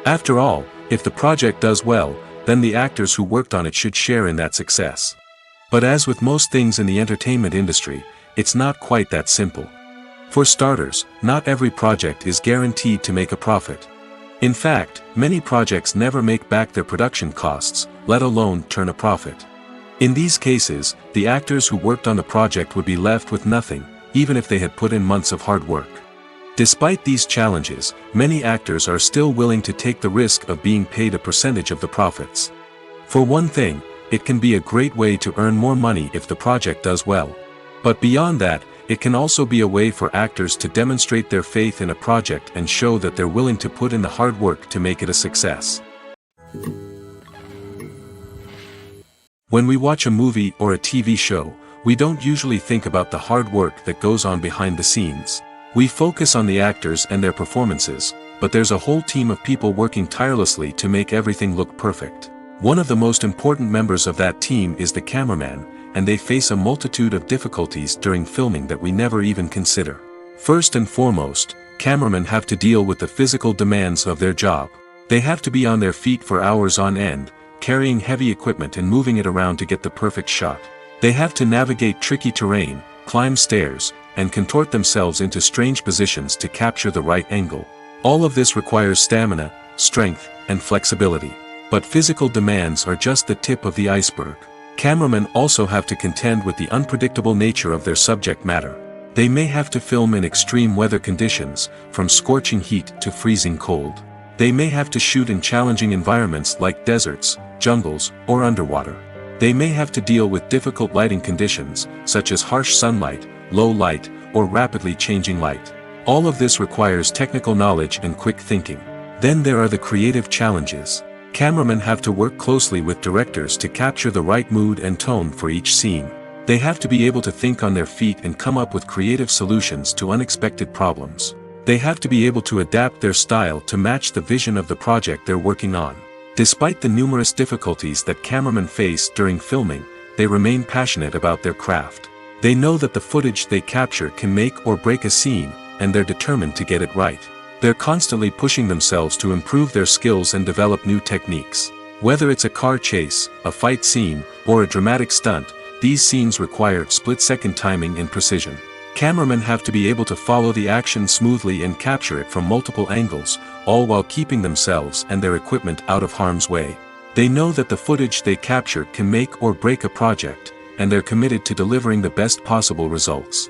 After all, if the project does well, then the actors who worked on it should share in that success. But as with most things in the entertainment industry, it's not quite that simple. For starters, not every project is guaranteed to make a profit. In fact, many projects never make back their production costs, let alone turn a profit. In these cases, the actors who worked on the project would be left with nothing, even if they had put in months of hard work. Despite these challenges, many actors are still willing to take the risk of being paid a percentage of the profits. For one thing, it can be a great way to earn more money if the project does well. But beyond that, it can also be a way for actors to demonstrate their faith in a project and show that they're willing to put in the hard work to make it a success. When we watch a movie or a TV show, we don't usually think about the hard work that goes on behind the scenes. We focus on the actors and their performances, but there's a whole team of people working tirelessly to make everything look perfect. One of the most important members of that team is the cameraman, and they face a multitude of difficulties during filming that we never even consider. First and foremost, cameramen have to deal with the physical demands of their job. They have to be on their feet for hours on end, carrying heavy equipment and moving it around to get the perfect shot. They have to navigate tricky terrain, climb stairs, and contort themselves into strange positions to capture the right angle. All of this requires stamina, strength, and flexibility. But physical demands are just the tip of the iceberg. Cameramen also have to contend with the unpredictable nature of their subject matter. They may have to film in extreme weather conditions, from scorching heat to freezing cold. They may have to shoot in challenging environments like deserts, jungles, or underwater. They may have to deal with difficult lighting conditions, such as harsh sunlight, low light, or rapidly changing light. All of this requires technical knowledge and quick thinking. Then there are the creative challenges. Cameramen have to work closely with directors to capture the right mood and tone for each scene. They have to be able to think on their feet and come up with creative solutions to unexpected problems. They have to be able to adapt their style to match the vision of the project they're working on. Despite the numerous difficulties that cameramen face during filming, they remain passionate about their craft. They know that the footage they capture can make or break a scene, and they're determined to get it right. They're constantly pushing themselves to improve their skills and develop new techniques. Whether it's a car chase, a fight scene, or a dramatic stunt, these scenes require split-second timing and precision. Cameramen have to be able to follow the action smoothly and capture it from multiple angles, all while keeping themselves and their equipment out of harm's way. They know that the footage they capture can make or break a project, and they're committed to delivering the best possible results.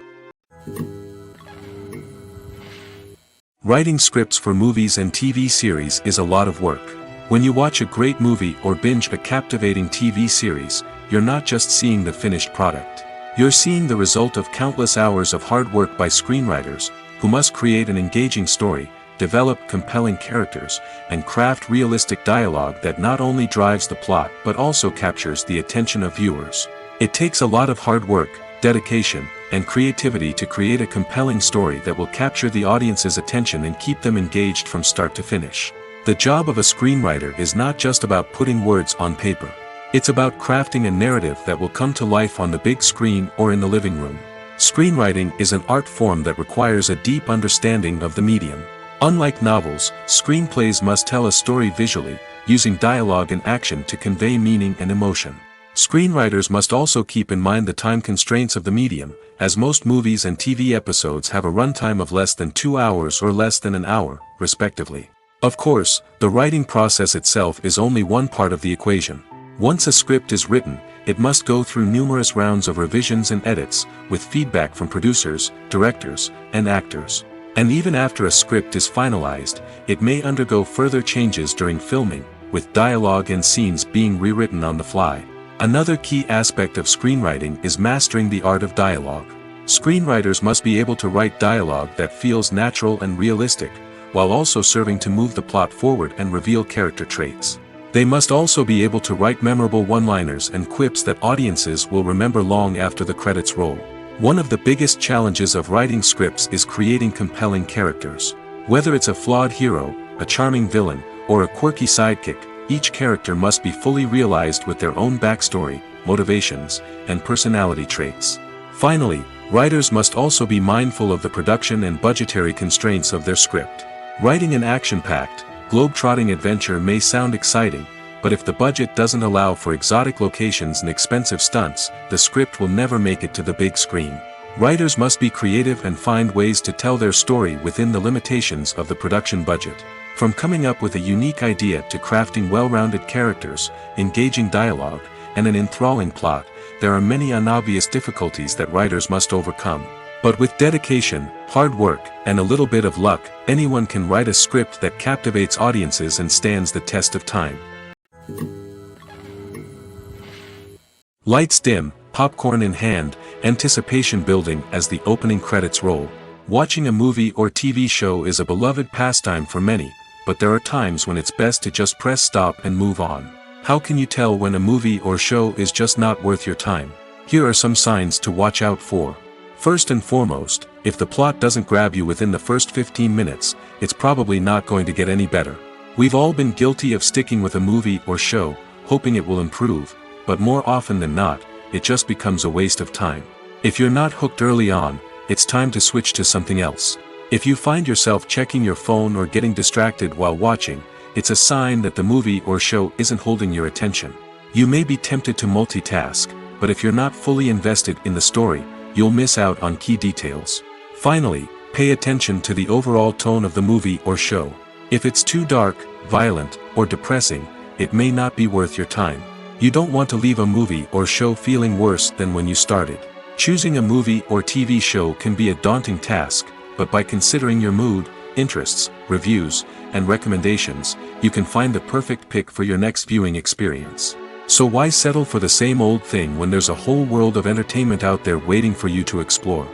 Writing scripts for movies and TV series is a lot of work. When you watch a great movie or binge a captivating TV series, you're not just seeing the finished product. You're seeing the result of countless hours of hard work by screenwriters, who must create an engaging story, develop compelling characters, and craft realistic dialogue that not only drives the plot but also captures the attention of viewers. It takes a lot of hard work, dedication, and creativity to create a compelling story that will capture the audience's attention and keep them engaged from start to finish. The job of a screenwriter is not just about putting words on paper. It's about crafting a narrative that will come to life on the big screen or in the living room. Screenwriting is an art form that requires a deep understanding of the medium. Unlike novels, screenplays must tell a story visually, using dialogue and action to convey meaning and emotion. Screenwriters must also keep in mind the time constraints of the medium, as most movies and TV episodes have a runtime of less than 2 hours or less than an hour, respectively. Of course, the writing process itself is only one part of the equation. Once a script is written, it must go through numerous rounds of revisions and edits, with feedback from producers, directors, and actors. And even after a script is finalized, it may undergo further changes during filming, with dialogue and scenes being rewritten on the fly. Another key aspect of screenwriting is mastering the art of dialogue. Screenwriters must be able to write dialogue that feels natural and realistic, while also serving to move the plot forward and reveal character traits. They must also be able to write memorable one-liners and quips that audiences will remember long after the credits roll. One of the biggest challenges of writing scripts is creating compelling characters. Whether it's a flawed hero, a charming villain, or a quirky sidekick, each character must be fully realized with their own backstory, motivations, and personality traits. Finally, writers must also be mindful of the production and budgetary constraints of their script. Writing an action-packed, globe-trotting adventure may sound exciting, but if the budget doesn't allow for exotic locations and expensive stunts, the script will never make it to the big screen. Writers must be creative and find ways to tell their story within the limitations of the production budget. From coming up with a unique idea to crafting well-rounded characters, engaging dialogue, and an enthralling plot, there are many unobvious difficulties that writers must overcome. But with dedication, hard work, and a little bit of luck, anyone can write a script that captivates audiences and stands the test of time. Lights dim, popcorn in hand, anticipation building as the opening credits roll. Watching a movie or TV show is a beloved pastime for many, but there are times when it's best to just press stop and move on. How can you tell when a movie or show is just not worth your time? Here are some signs to watch out for. First and foremost, if the plot doesn't grab you within the first 15 minutes, it's probably not going to get any better. We've all been guilty of sticking with a movie or show, hoping it will improve, but more often than not, it just becomes a waste of time. If you're not hooked early on, it's time to switch to something else. If you find yourself checking your phone or getting distracted while watching, it's a sign that the movie or show isn't holding your attention. You may be tempted to multitask, but if you're not fully invested in the story, you'll miss out on key details. Finally, pay attention to the overall tone of the movie or show. If it's too dark, violent, or depressing, it may not be worth your time. You don't want to leave a movie or show feeling worse than when you started. Choosing a movie or TV show can be a daunting task, but by considering your mood, interests, reviews, and recommendations, you can find the perfect pick for your next viewing experience. So why settle for the same old thing when there's a whole world of entertainment out there waiting for you to explore?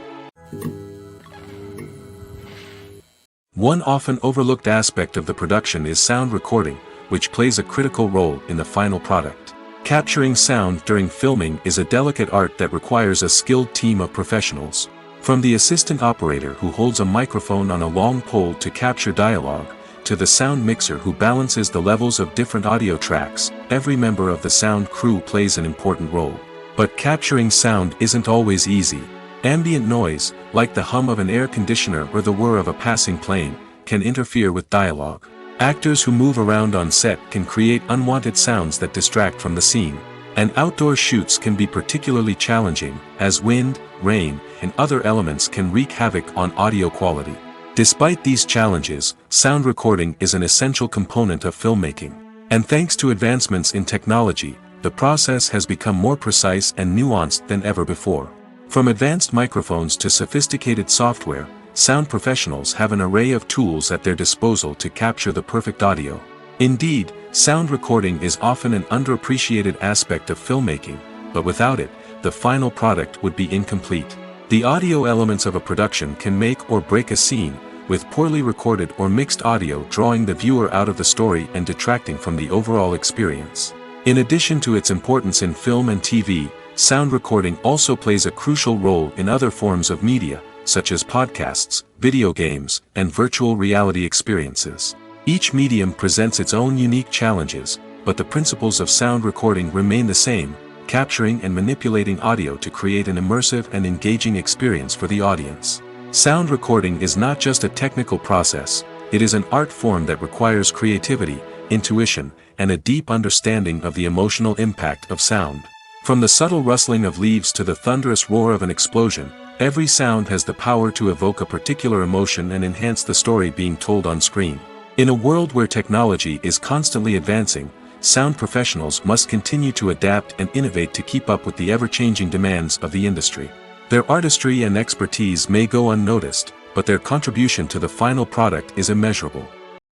One often overlooked aspect of the production is sound recording, which plays a critical role in the final product. Capturing sound during filming is a delicate art that requires a skilled team of professionals. From the assistant operator who holds a microphone on a long pole to capture dialogue, to the sound mixer who balances the levels of different audio tracks, every member of the sound crew plays an important role. But capturing sound isn't always easy. Ambient noise, like the hum of an air conditioner or the whir of a passing plane, can interfere with dialogue. Actors who move around on set can create unwanted sounds that distract from the scene. And outdoor shoots can be particularly challenging, as wind, rain, and other elements can wreak havoc on audio quality. Despite these challenges, sound recording is an essential component of filmmaking. And thanks to advancements in technology, the process has become more precise and nuanced than ever before. From advanced microphones to sophisticated software, sound professionals have an array of tools at their disposal to capture the perfect audio. Indeed, sound recording is often an underappreciated aspect of filmmaking, but without it, the final product would be incomplete. The audio elements of a production can make or break a scene, with poorly recorded or mixed audio drawing the viewer out of the story and detracting from the overall experience. In addition to its importance in film and TV, sound recording also plays a crucial role in other forms of media, such as podcasts, video games, and virtual reality experiences. Each medium presents its own unique challenges, but the principles of sound recording remain the same, capturing and manipulating audio to create an immersive and engaging experience for the audience. Sound recording is not just a technical process, it is an art form that requires creativity, intuition, and a deep understanding of the emotional impact of sound. From the subtle rustling of leaves to the thunderous roar of an explosion, every sound has the power to evoke a particular emotion and enhance the story being told on screen. In a world where technology is constantly advancing, sound professionals must continue to adapt and innovate to keep up with the ever-changing demands of the industry. Their artistry and expertise may go unnoticed, but their contribution to the final product is immeasurable.